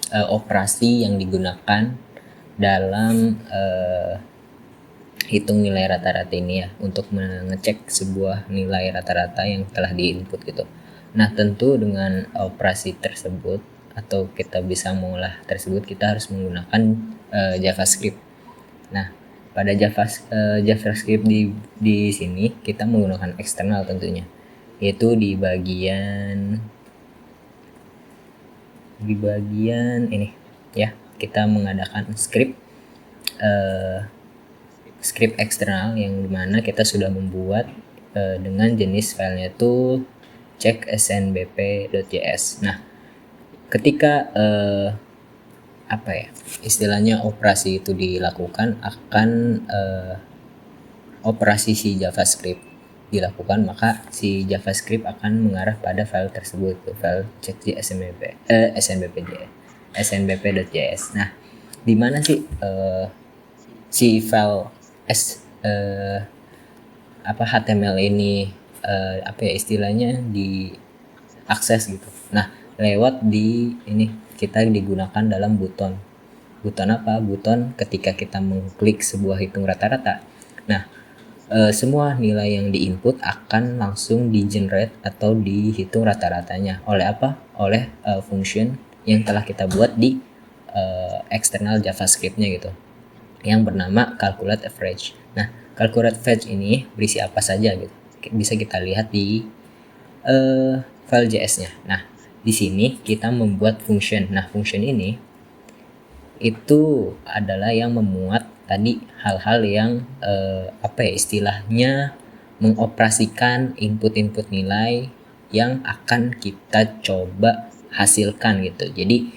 operasi yang digunakan dalam hitung nilai rata-rata ini ya, untuk mengecek sebuah nilai rata-rata yang telah diinput gitu. Nah, tentu dengan operasi tersebut atau kita bisa mengolah tersebut, kita harus menggunakan JavaScript. Nah, pada JavaScript di sini kita menggunakan eksternal tentunya, yaitu di bagian ini ya, kita mengadakan script eksternal yang dimana kita sudah membuat dengan jenis filenya itu check snbp.js. Nah, ketika istilahnya operasi itu dilakukan, akan operasi si JavaScript dilakukan, maka si JavaScript akan mengarah pada file tersebut, file check snbp.js. Nah, di mana sih si file HTML ini istilahnya diakses gitu. Nah, lewat di ini kita digunakan dalam buton ketika kita mengklik sebuah hitung rata-rata. Nah, semua nilai yang diinput akan langsung di-generate atau dihitung rata-ratanya oleh function yang telah kita buat di eksternal JavaScript-nya gitu, yang bernama calculate average. Nah, calculate average ini berisi apa saja gitu, bisa kita lihat di file JS-nya. Nah, di sini kita membuat function. Nah, function ini itu adalah yang memuat tadi hal-hal yang istilahnya mengoperasikan input nilai yang akan kita coba hasilkan gitu. Jadi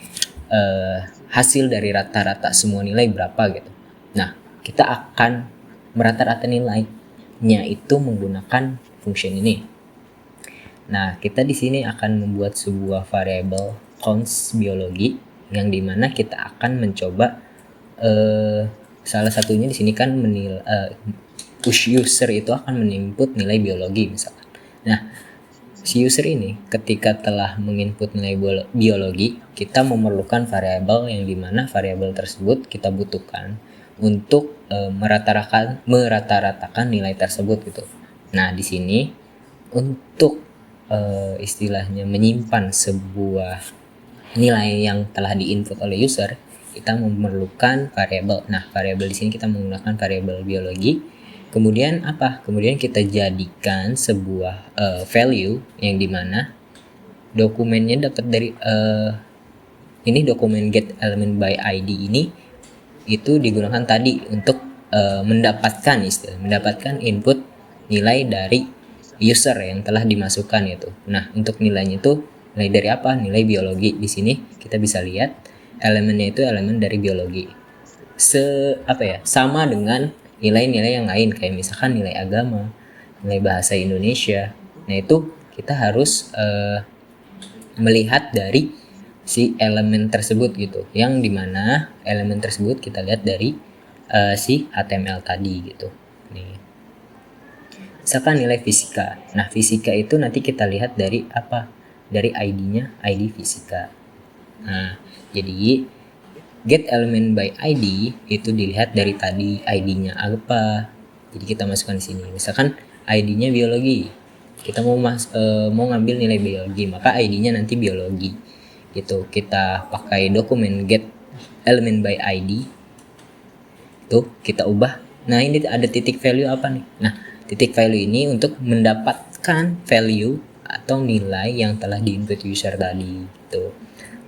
hasil dari rata-rata semua nilai berapa gitu. Nah, kita akan merata-rata nilainya itu menggunakan function ini. Nah, kita di sini akan membuat sebuah variabel const biologi yang dimana kita akan mencoba salah satunya di sini kan user itu akan menginput nilai biologi misalkan. Nah, si user ini ketika telah menginput nilai biologi, kita memerlukan variabel yang dimana variabel tersebut kita butuhkan untuk merata-ratakan nilai tersebut gitu. Nah, di sini untuk istilahnya menyimpan sebuah nilai yang telah diinput oleh user, kita memerlukan variabel. Nah, variabel di sini kita menggunakan variabel biologi kemudian apa? Kemudian kita jadikan sebuah value yang dimana dokumennya dapat dari ini dokumen get element by ID ini itu digunakan tadi untuk mendapatkan input nilai dari user yang telah dimasukkan itu. Nah, untuk nilainya itu nilai dari apa? Nilai biologi. Di sini kita bisa lihat elemennya itu elemen dari biologi. Sama dengan nilai-nilai yang lain kayak misalkan nilai agama, nilai bahasa Indonesia. Nah, itu kita harus melihat dari si elemen tersebut gitu, yang dimana elemen tersebut kita lihat dari si HTML tadi gitu. Nih, misalkan nilai fisika. Nah, fisika itu nanti kita lihat dari apa? Dari ID-nya, ID fisika. Nah, jadi get element by ID itu dilihat dari tadi ID-nya apa. Jadi kita masukkan di sini. Misalkan ID-nya biologi. Kita mau ngambil nilai biologi, maka ID-nya nanti biologi. Gitu. Kita pakai dokumen get element by ID. Tuh, kita ubah. Nah, ini ada titik value apa nih? Nah, titik value ini untuk mendapatkan value atau nilai yang telah diinput user tadi gitu.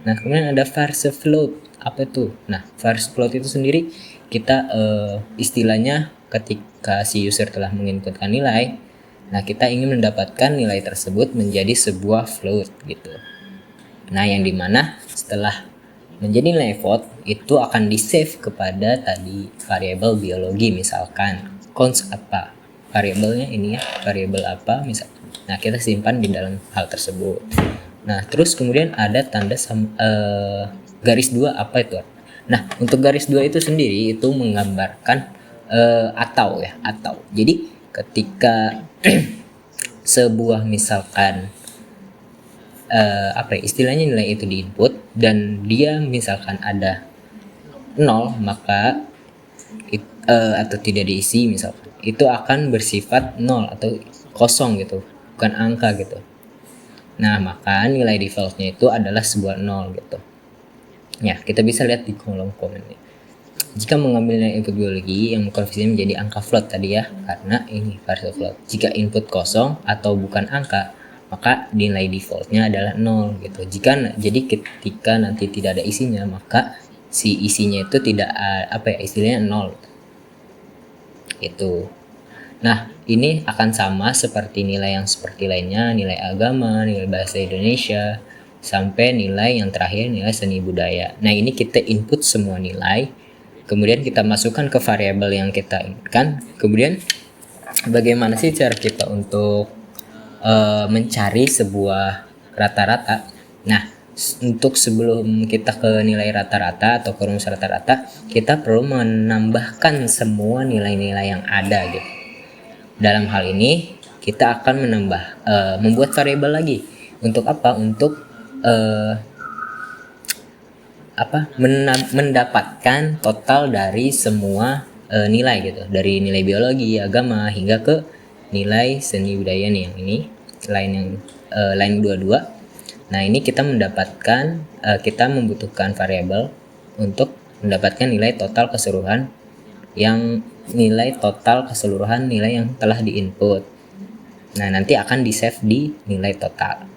Nah, kemudian ada varse float. Apa itu? Nah, varse float itu sendiri kita istilahnya ketika si user telah menginputkan nilai, nah kita ingin mendapatkan nilai tersebut menjadi sebuah float gitu. Nah, yang dimana setelah menjadi nilai float itu akan di save kepada tadi variabel biologi, misalkan const apa, variabelnya ini ya, variabel apa misalkan. Nah, kita simpan di dalam hal tersebut. Nah, terus kemudian ada tanda garis 2 apa itu? Nah, untuk garis 2 itu sendiri itu menggambarkan atau. Jadi ketika sebuah misalkan istilahnya nilai itu diinput dan dia misalkan ada 0, maka atau tidak diisi misalkan, itu akan bersifat 0 atau kosong gitu, bukan angka gitu. Nah, maka nilai defaultnya itu adalah sebuah 0 gitu. Ya, kita bisa lihat di kolom komennya. Jika mengambil nilai input biologi yang konversinya menjadi angka float tadi ya, karena ini varse float. Jika input kosong atau bukan angka, maka nilai defaultnya adalah 0 gitu. Jadi ketika nanti tidak ada isinya, maka si isinya itu tidak istilahnya 0 gitu. Nah, ini akan sama seperti nilai yang seperti lainnya, nilai agama, nilai bahasa Indonesia, sampai nilai yang terakhir nilai seni budaya. Nah, ini kita input semua nilai, kemudian kita masukkan ke variabel yang kita inginkan. Kemudian bagaimana sih cara kita untuk mencari sebuah rata-rata? Nah, untuk sebelum kita ke nilai rata-rata atau ke rumus rata-rata, kita perlu menambahkan semua nilai-nilai yang ada gitu. Dalam hal ini kita akan membuat variabel lagi. Untuk apa? Untuk mendapatkan total dari semua nilai gitu, dari nilai biologi, agama hingga ke nilai seni budaya nih, yang ini line 22. Nah, ini kita kita membutuhkan variabel untuk mendapatkan nilai total keseluruhan yang telah diinput. Nah, nanti akan di save di nilai total.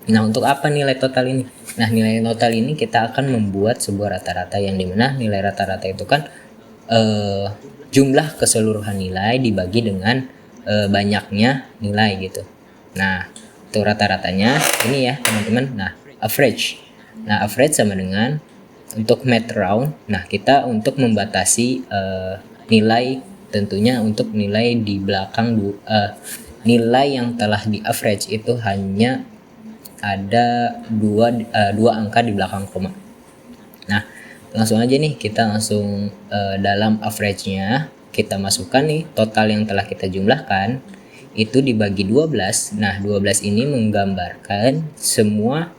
Nah, untuk apa nilai total ini? Nah, nilai total ini kita akan membuat sebuah rata-rata, yang dimana nilai rata-rata itu kan jumlah keseluruhan nilai dibagi dengan banyaknya nilai gitu. Nah, untuk rata-ratanya ini ya teman-teman. Nah, average. Nah, average sama dengan untuk math round. Nah, kita untuk membatasi nilai, tentunya untuk nilai di belakang nilai yang telah di average itu hanya ada dua angka di belakang koma. Nah, langsung aja nih kita langsung dalam average-nya kita masukkan nih total yang telah kita jumlahkan itu dibagi 12. Nah, 12 ini menggambarkan semua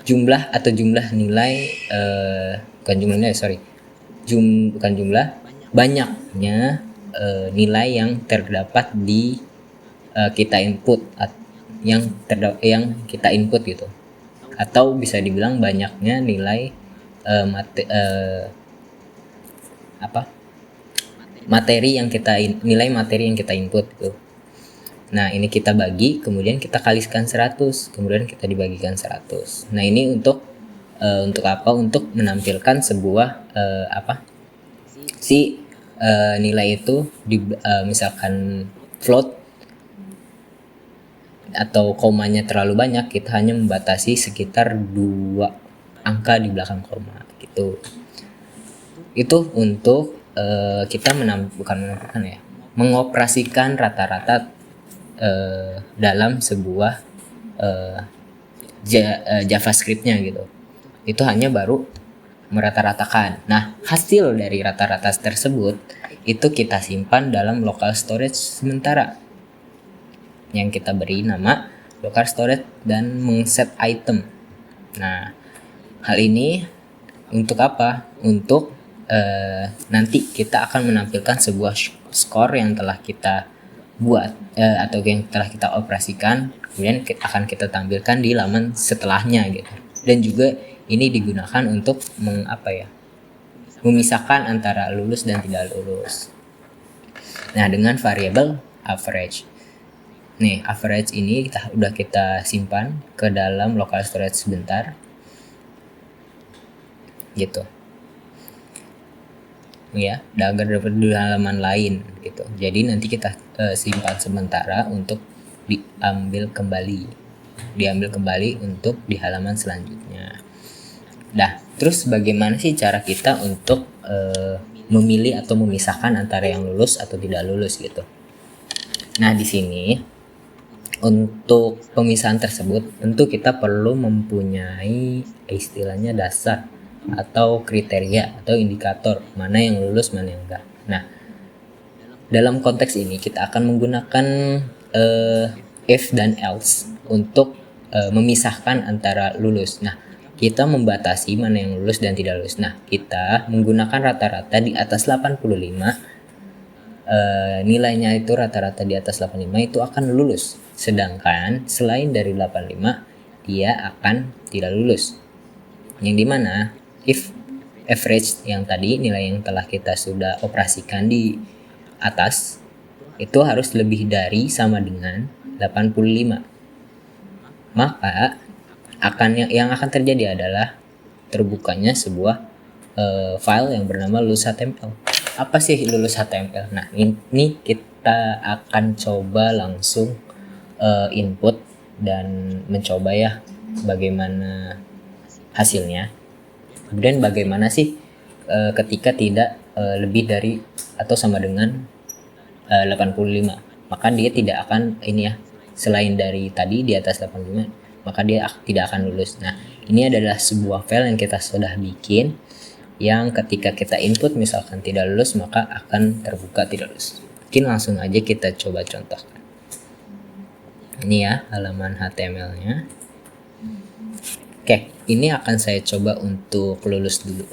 jumlah atau jumlah nilai banyaknya nilai yang terdapat di kita input yang kita input gitu, atau bisa dibilang banyaknya nilai materi yang kita input gitu. Nah, ini kita bagi, kemudian kita kalikan 100, kemudian kita dibagikan 100. Nah, ini untuk apa? Untuk menampilkan sebuah nilai itu misalkan float atau komanya terlalu banyak, kita hanya membatasi sekitar 2 angka di belakang koma gitu. Itu untuk kita mengoperasikan rata-rata dalam sebuah JavaScript-nya gitu. Itu hanya baru merata-ratakan. Nah, hasil dari rata-rata tersebut itu kita simpan dalam local storage sementara yang kita beri nama local storage dan mengset item. Nah, hal ini untuk apa? Untuk nanti kita akan menampilkan sebuah skor yang telah kita buat atau yang telah kita operasikan, kemudian akan kita tampilkan di laman setelahnya gitu. Dan juga ini digunakan untuk memisahkan antara lulus dan tidak lulus. Nah, dengan variabel average. Nih, average ini udah kita simpan ke dalam local storage sebentar. Gitu. Ya, agar dapat di halaman lain gitu. Jadi nanti kita simpan sementara untuk diambil kembali untuk di halaman selanjutnya. Nah, terus bagaimana sih cara kita untuk memilih atau memisahkan antara yang lulus atau tidak lulus gitu? Nah, di sini untuk pemisahan tersebut tentu kita perlu mempunyai istilahnya dasar atau kriteria atau indikator mana yang lulus mana yang enggak. Nah, dalam konteks ini kita akan menggunakan if dan else untuk memisahkan antara lulus. Nah, kita membatasi mana yang lulus dan tidak lulus. Nah, kita menggunakan rata-rata di atas 85, nilainya itu rata-rata di atas 85 itu akan lulus. Sedangkan selain dari 85 dia akan tidak lulus. Yang dimana if average yang tadi, nilai yang telah kita sudah operasikan di atas itu harus lebih dari sama dengan 85. Maka yang akan terjadi adalah terbukanya sebuah file yang bernama lulus.html. Apa sih lulus.html? Nah, ini kita akan coba langsung input dan mencoba ya bagaimana hasilnya. Kemudian bagaimana sih ketika tidak lebih dari atau sama dengan 85, maka dia tidak akan selain dari tadi di atas 85, maka dia tidak akan lulus. Nah, ini adalah sebuah file yang kita sudah bikin yang ketika kita input misalkan tidak lulus maka akan terbuka tidak lulus. Mungkin langsung aja kita coba contohkan. Ini ya halaman HTML-nya. Oke, ini akan saya coba untuk lulus dulu.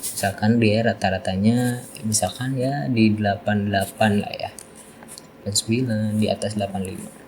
Misalkan dia rata-ratanya misalkan ya di 88 lah ya. Dan 9 di atas 85.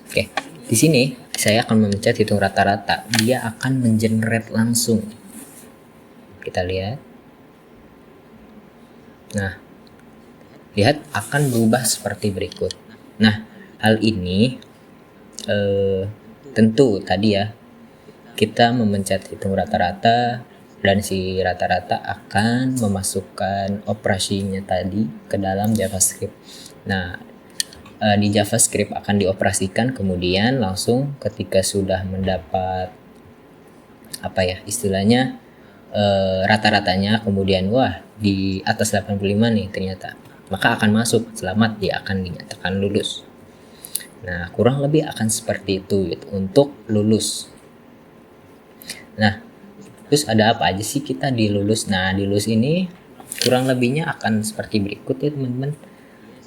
Oke. Di sini saya akan memencet hitung rata-rata. Dia akan mengenerate langsung. Kita lihat. Nah, lihat akan berubah seperti berikut. Nah, hal ini tentu tadi ya kita memencet hitung rata-rata dan si rata-rata akan memasukkan operasinya tadi ke dalam JavaScript. Nah, di JavaScript akan dioperasikan, kemudian langsung ketika sudah mendapat istilahnya rata-ratanya, kemudian wah di atas 85 nih ternyata, maka akan masuk, selamat, dia akan dinyatakan lulus. Nah, kurang lebih akan seperti itu gitu, untuk lulus. Nah, terus ada apa aja sih kita di lulus? Nah, di lulus ini kurang lebihnya akan seperti berikut ya teman-teman.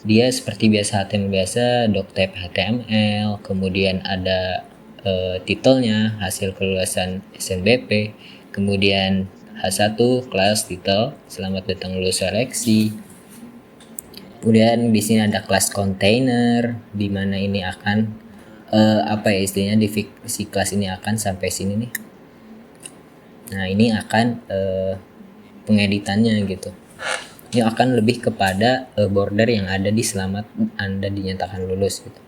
Dia seperti biasa HTML biasa, doctype HTML, kemudian ada titelnya, hasil kelulusan SNBP, kemudian H1 kelas titel selamat datang lulus seleksi. Kemudian di sini ada kelas container, di mana ini akan istilahnya si kelas ini akan sampai sini nih. Nah ini akan pengeditannya gitu. Ini akan lebih kepada border yang ada di selamat Anda dinyatakan lulus gitu.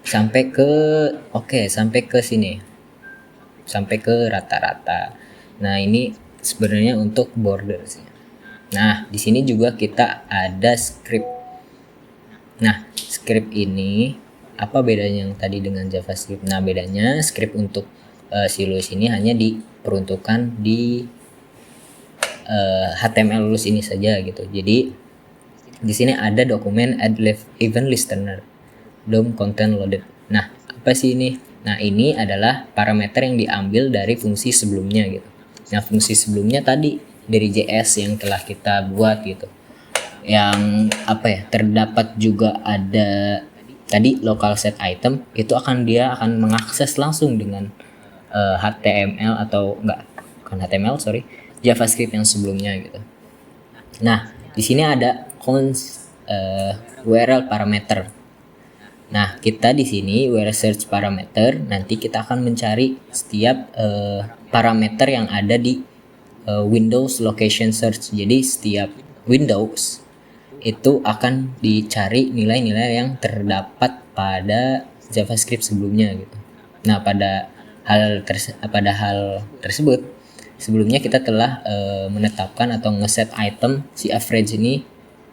Sampai ke sini. Sampai ke rata-rata. Nah, ini sebenarnya untuk border sih. Nah, di sini juga kita ada script. Nah, script ini apa bedanya yang tadi dengan JavaScript? Nah, bedanya script untuk si lulus ini hanya diperuntukkan di HTML lulus ini saja gitu. Jadi di sini ada dokumen add event listener DOM content loaded. Nah, apa sih ini? Nah, ini adalah parameter yang diambil dari fungsi sebelumnya gitu. Nah, fungsi sebelumnya tadi dari JS yang telah kita buat gitu. Yang terdapat juga ada tadi local set item, itu dia akan mengakses langsung dengan HTML atau bukan HTML, JavaScript yang sebelumnya gitu. Nah, di sini ada URL parameter. Nah, kita di sini URL search parameter, nanti kita akan mencari setiap parameter yang ada di Windows location search. Jadi setiap Windows itu akan dicari nilai-nilai yang terdapat pada JavaScript sebelumnya gitu. Nah, pada hal tersebut sebelumnya kita telah menetapkan atau ngeset item si average ini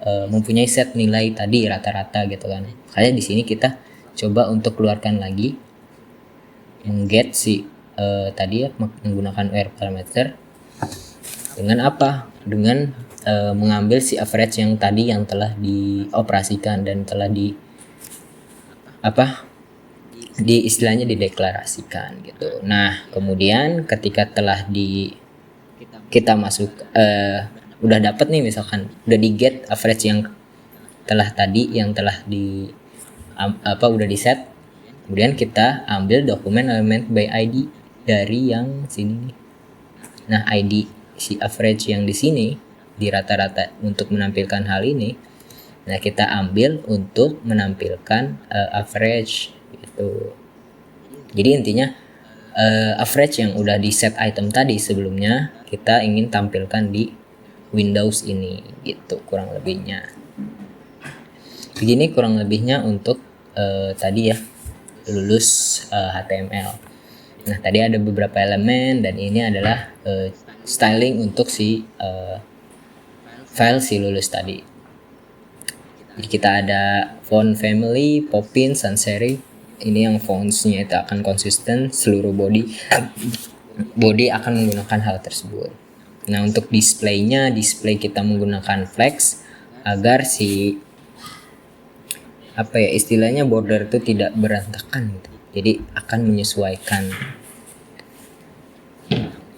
mempunyai set nilai tadi rata-rata gitu kan. Kayak di sini kita coba untuk keluarkan lagi mengget si tadi ya, menggunakan URL parameter dengan apa? Dengan mengambil si average yang tadi yang telah dioperasikan dan telah istilahnya dideklarasikan gitu. Nah, kemudian ketika telah kita masuk udah dapat nih, misalkan udah di get average yang telah udah di set, kemudian kita ambil dokumen element by ID dari yang sini nih. Nah, ID si average yang di sini di rata-rata untuk menampilkan hal ini, nah kita ambil untuk menampilkan average gitu. Jadi intinya average yang udah di set item tadi sebelumnya kita ingin tampilkan di Windows ini gitu kurang lebihnya. Begini kurang lebihnya untuk tadi ya lulus HTML. Nah, tadi ada beberapa elemen dan ini adalah styling untuk si file si lulus tadi. Jadi kita ada font family, Poppin, sans serif. Ini yang fontsnya itu akan konsisten, seluruh body akan menggunakan hal tersebut. Nah, untuk display kita menggunakan flex agar si istilahnya border itu tidak berantakan gitu. Jadi akan menyesuaikan.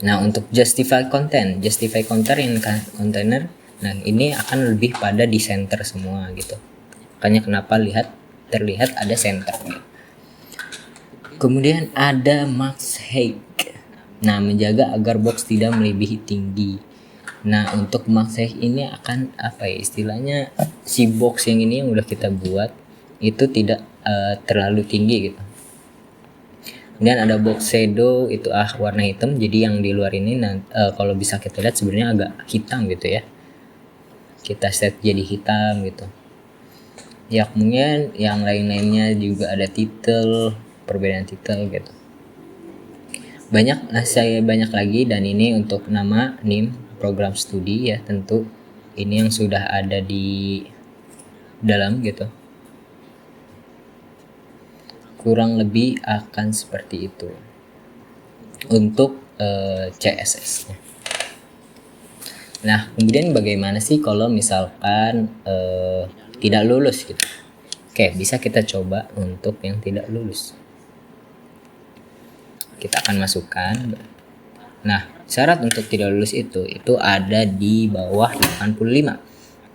Nah, untuk justify content in container, nah ini akan lebih pada di center semua gitu. Makanya kenapa terlihat ada center. Kemudian ada max height. Nah, menjaga agar box tidak melebihi tinggi. Nah, untuk max height ini akan istilahnya si box yang ini yang udah kita buat itu tidak terlalu tinggi gitu. Kemudian ada box shadow, itu warna hitam, jadi yang di luar ini kalau bisa kita lihat sebenarnya agak hitam gitu ya. Kita set jadi hitam gitu. Ya, kemudian yang lain-lainnya juga ada title, perbedaan title gitu. Banyak lagi, dan ini untuk nama name program studi ya, tentu ini yang sudah ada di dalam gitu. Kurang lebih akan seperti itu untuk CSS-nya. Nah, kemudian bagaimana sih kalau misalkan tidak lulus gitu? Oke, bisa kita coba untuk yang tidak lulus. Kita akan masukkan. Nah, syarat untuk tidak lulus itu ada di bawah 85.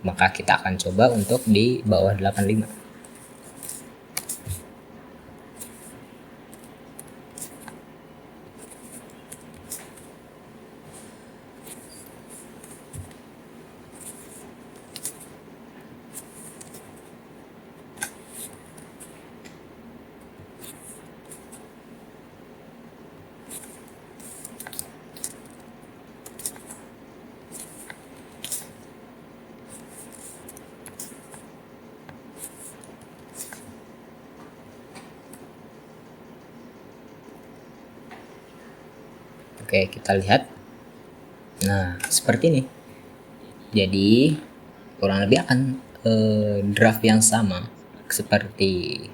Maka kita akan coba untuk di bawah 85. Oke, kita lihat. Nah, seperti ini. Jadi kurang lebih akan draft yang sama seperti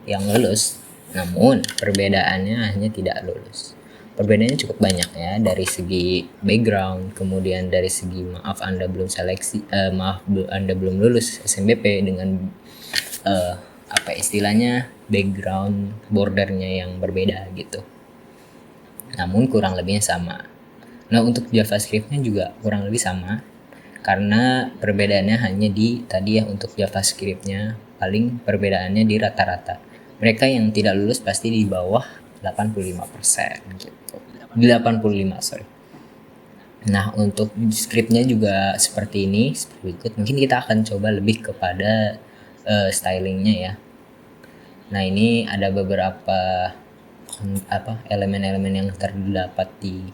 yang lulus, namun perbedaannya hanya tidak lulus. Perbedaannya cukup banyak ya, dari segi background, kemudian dari segi Anda belum seleksi, Anda belum lulus SNBP dengan apa istilahnya, background bordernya yang berbeda gitu. Namun kurang lebihnya sama. Nah, untuk JavaScript-nya juga kurang lebih sama, karena perbedaannya hanya di tadi ya, untuk JavaScript-nya paling perbedaannya di rata-rata. Mereka yang tidak lulus pasti di bawah 85% gitu. Di 85, sorry. Nah, untuk script-nya juga seperti ini, seperti berikut. Mungkin kita akan coba lebih kepada stylingnya ya. Nah, ini ada beberapa elemen-elemen yang terdapat di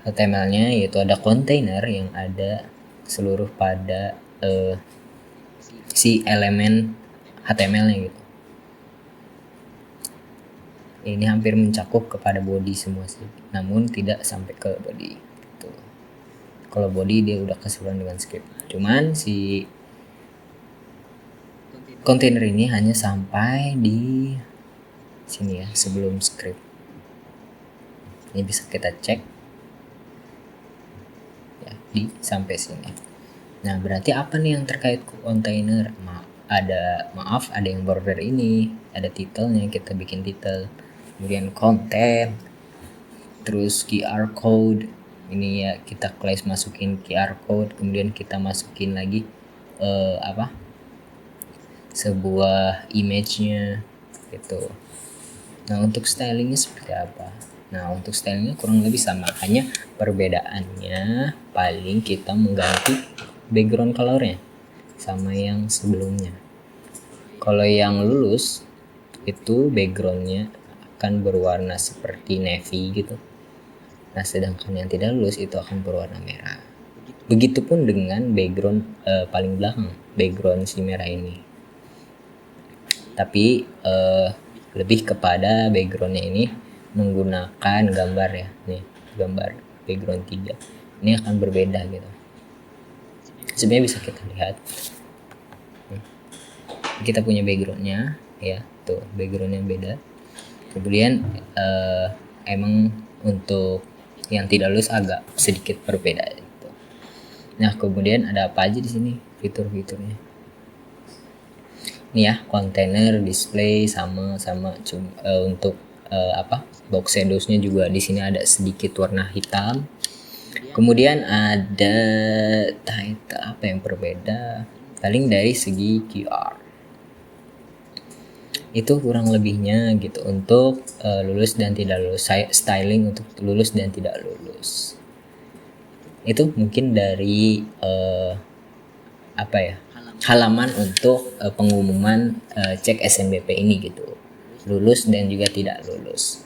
HTML-nya, yaitu ada container yang ada seluruh pada si elemen HTML-nya gitu. Ini hampir mencakup kepada body semua sih, namun tidak sampai ke body gitu. Kalau body dia udah keseluruhan dengan script. Cuman si container ini hanya sampai di sini ya, sebelum script. Ini bisa kita cek ya, di sampai sini. Nah, berarti apa nih yang terkait container? Maaf, ada yang border ini, ada titelnya, kita bikin titel, kemudian content, terus QR code. Ini ya, kita class masukin QR code, kemudian kita masukin lagi sebuah image-nya gitu. Nah, untuk stylingnya seperti apa? Nah, untuk stylingnya kurang lebih sama, hanya perbedaannya paling kita mengganti background colornya sama yang sebelumnya. Kalau yang lulus itu backgroundnya akan berwarna seperti navy gitu. Nah, sedangkan yang tidak lulus itu akan berwarna merah. Begitupun dengan background paling belakang, background si merah ini. Tapi lebih kepada backgroundnya ini menggunakan gambar ya, nih gambar background 3 ini akan berbeda gitu. Sebenarnya bisa kita lihat, kita punya backgroundnya ya, tuh backgroundnya beda. Kemudian emang untuk yang tidak lulus agak sedikit berbeda gitu. Nah, kemudian ada apa aja di sini fitur-fiturnya? Ini ya, container, display sama untuk box shadows-nya juga di sini ada sedikit warna hitam. Kemudian ada title, apa yang berbeda? Paling dari segi QR. Itu kurang lebihnya gitu untuk lulus dan tidak lulus. Styling untuk lulus dan tidak lulus. Itu mungkin dari halaman untuk pengumuman cek SNBP ini gitu, lulus dan juga tidak lulus.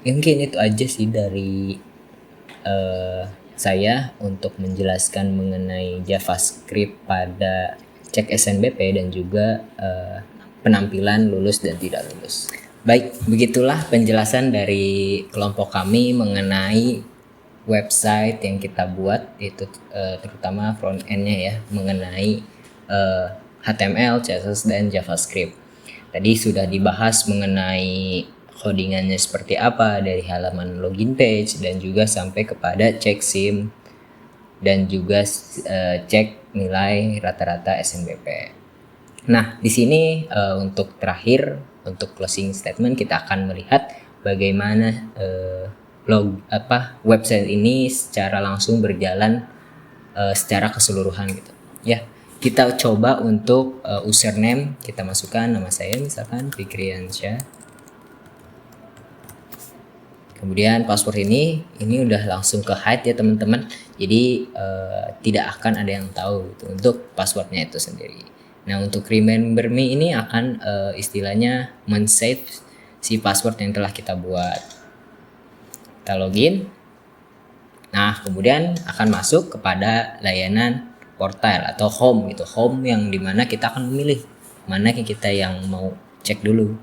Mungkin itu aja sih dari saya untuk menjelaskan mengenai JavaScript pada cek SNBP dan juga penampilan lulus dan tidak lulus. Baik, begitulah penjelasan dari kelompok kami mengenai website yang kita buat, itu terutama front end-nya ya, mengenai HTML, CSS dan JavaScript. Tadi sudah dibahas mengenai codingannya seperti apa dari halaman login page dan juga sampai kepada cek SIM dan juga cek nilai rata-rata SNBP. Nah, di sini untuk terakhir, untuk closing statement, kita akan melihat bagaimana website ini secara langsung berjalan secara keseluruhan gitu. Ya, kita coba untuk username, kita masukkan nama saya misalkan Fikriansyah. Kemudian password ini udah langsung ke hide ya teman-teman. Jadi tidak akan ada yang tahu gitu untuk passwordnya itu sendiri. Nah, untuk remember me ini akan istilahnya men-save si password yang telah kita buat. Kita login. Nah, kemudian akan masuk kepada layanan portal atau home gitu. Home yang dimana kita akan memilih mana yang kita yang mau cek dulu.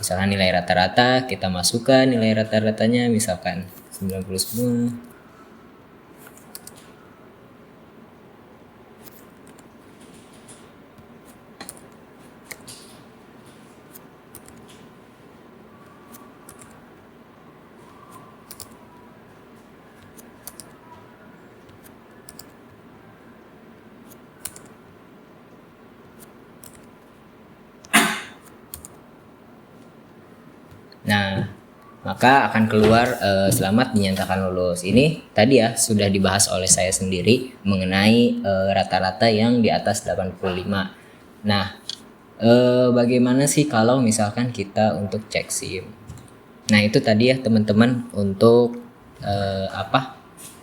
Misalkan nilai rata-rata, kita masukkan nilai rata-ratanya misalkan 90 semua. Nah, maka akan keluar selamat dinyatakan lulus. Ini tadi ya sudah dibahas oleh saya sendiri mengenai rata-rata yang di atas 85. Nah, bagaimana sih kalau misalkan kita untuk cek SIM? Nah, itu tadi ya teman-teman untuk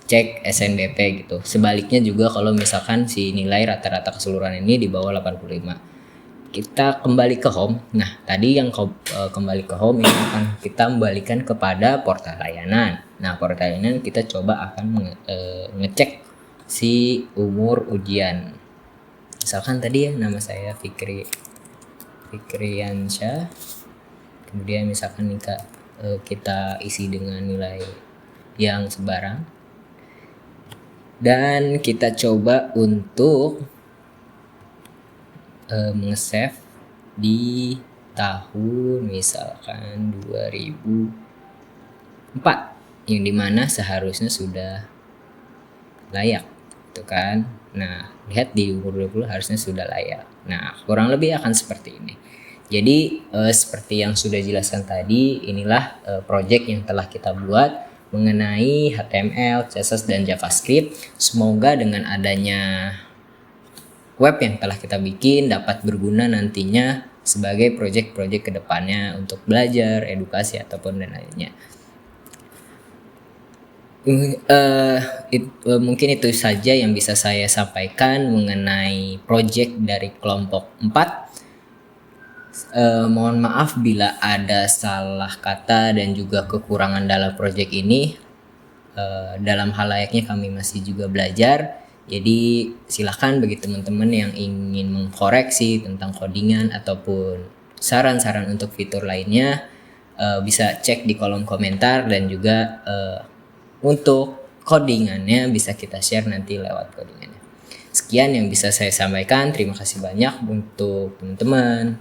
cek SNBP gitu. Sebaliknya juga kalau misalkan si nilai rata-rata keseluruhan ini di bawah 85. Kita kembali ke home. Nah, tadi yang kembali ke home ini akan kita kembalikan kepada portal layanan. Nah, portal layanan kita coba akan ngecek si umur ujian. Misalkan tadi ya nama saya Fikriansyah. Kemudian misalkan kita isi dengan nilai yang sebarang. Dan kita coba untuk nge-save di tahun misalkan 2004 yang dimana seharusnya sudah layak gitu kan. Nah, lihat di umur 20 harusnya sudah layak. Nah, kurang lebih akan seperti ini. Jadi seperti yang sudah jelaskan tadi, inilah project yang telah kita buat mengenai HTML, CSS dan JavaScript. Semoga dengan adanya web yang telah kita bikin dapat berguna nantinya sebagai project-project kedepannya untuk belajar, edukasi ataupun dan lainnya. Mungkin itu saja yang bisa saya sampaikan mengenai project dari kelompok 4. Mohon maaf bila ada salah kata dan juga kekurangan dalam project ini. Dalam hal layaknya kami masih juga belajar. Jadi silahkan bagi teman-teman yang ingin mengkoreksi tentang codingan ataupun saran-saran untuk fitur lainnya bisa cek di kolom komentar, dan juga untuk codingannya bisa kita share nanti lewat codingannya. Sekian yang bisa saya sampaikan. Terima kasih banyak untuk teman-teman,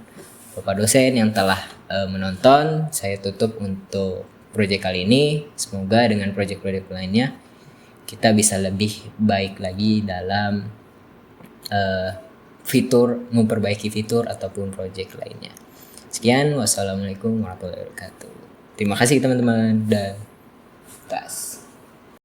Bapak dosen yang telah menonton. Saya tutup untuk proyek kali ini. Semoga dengan proyek-proyek lainnya kita bisa lebih baik lagi dalam memperbaiki fitur ataupun project lainnya. Sekian, wassalamualaikum warahmatullahi wabarakatuh. Terima kasih teman-teman dan tas.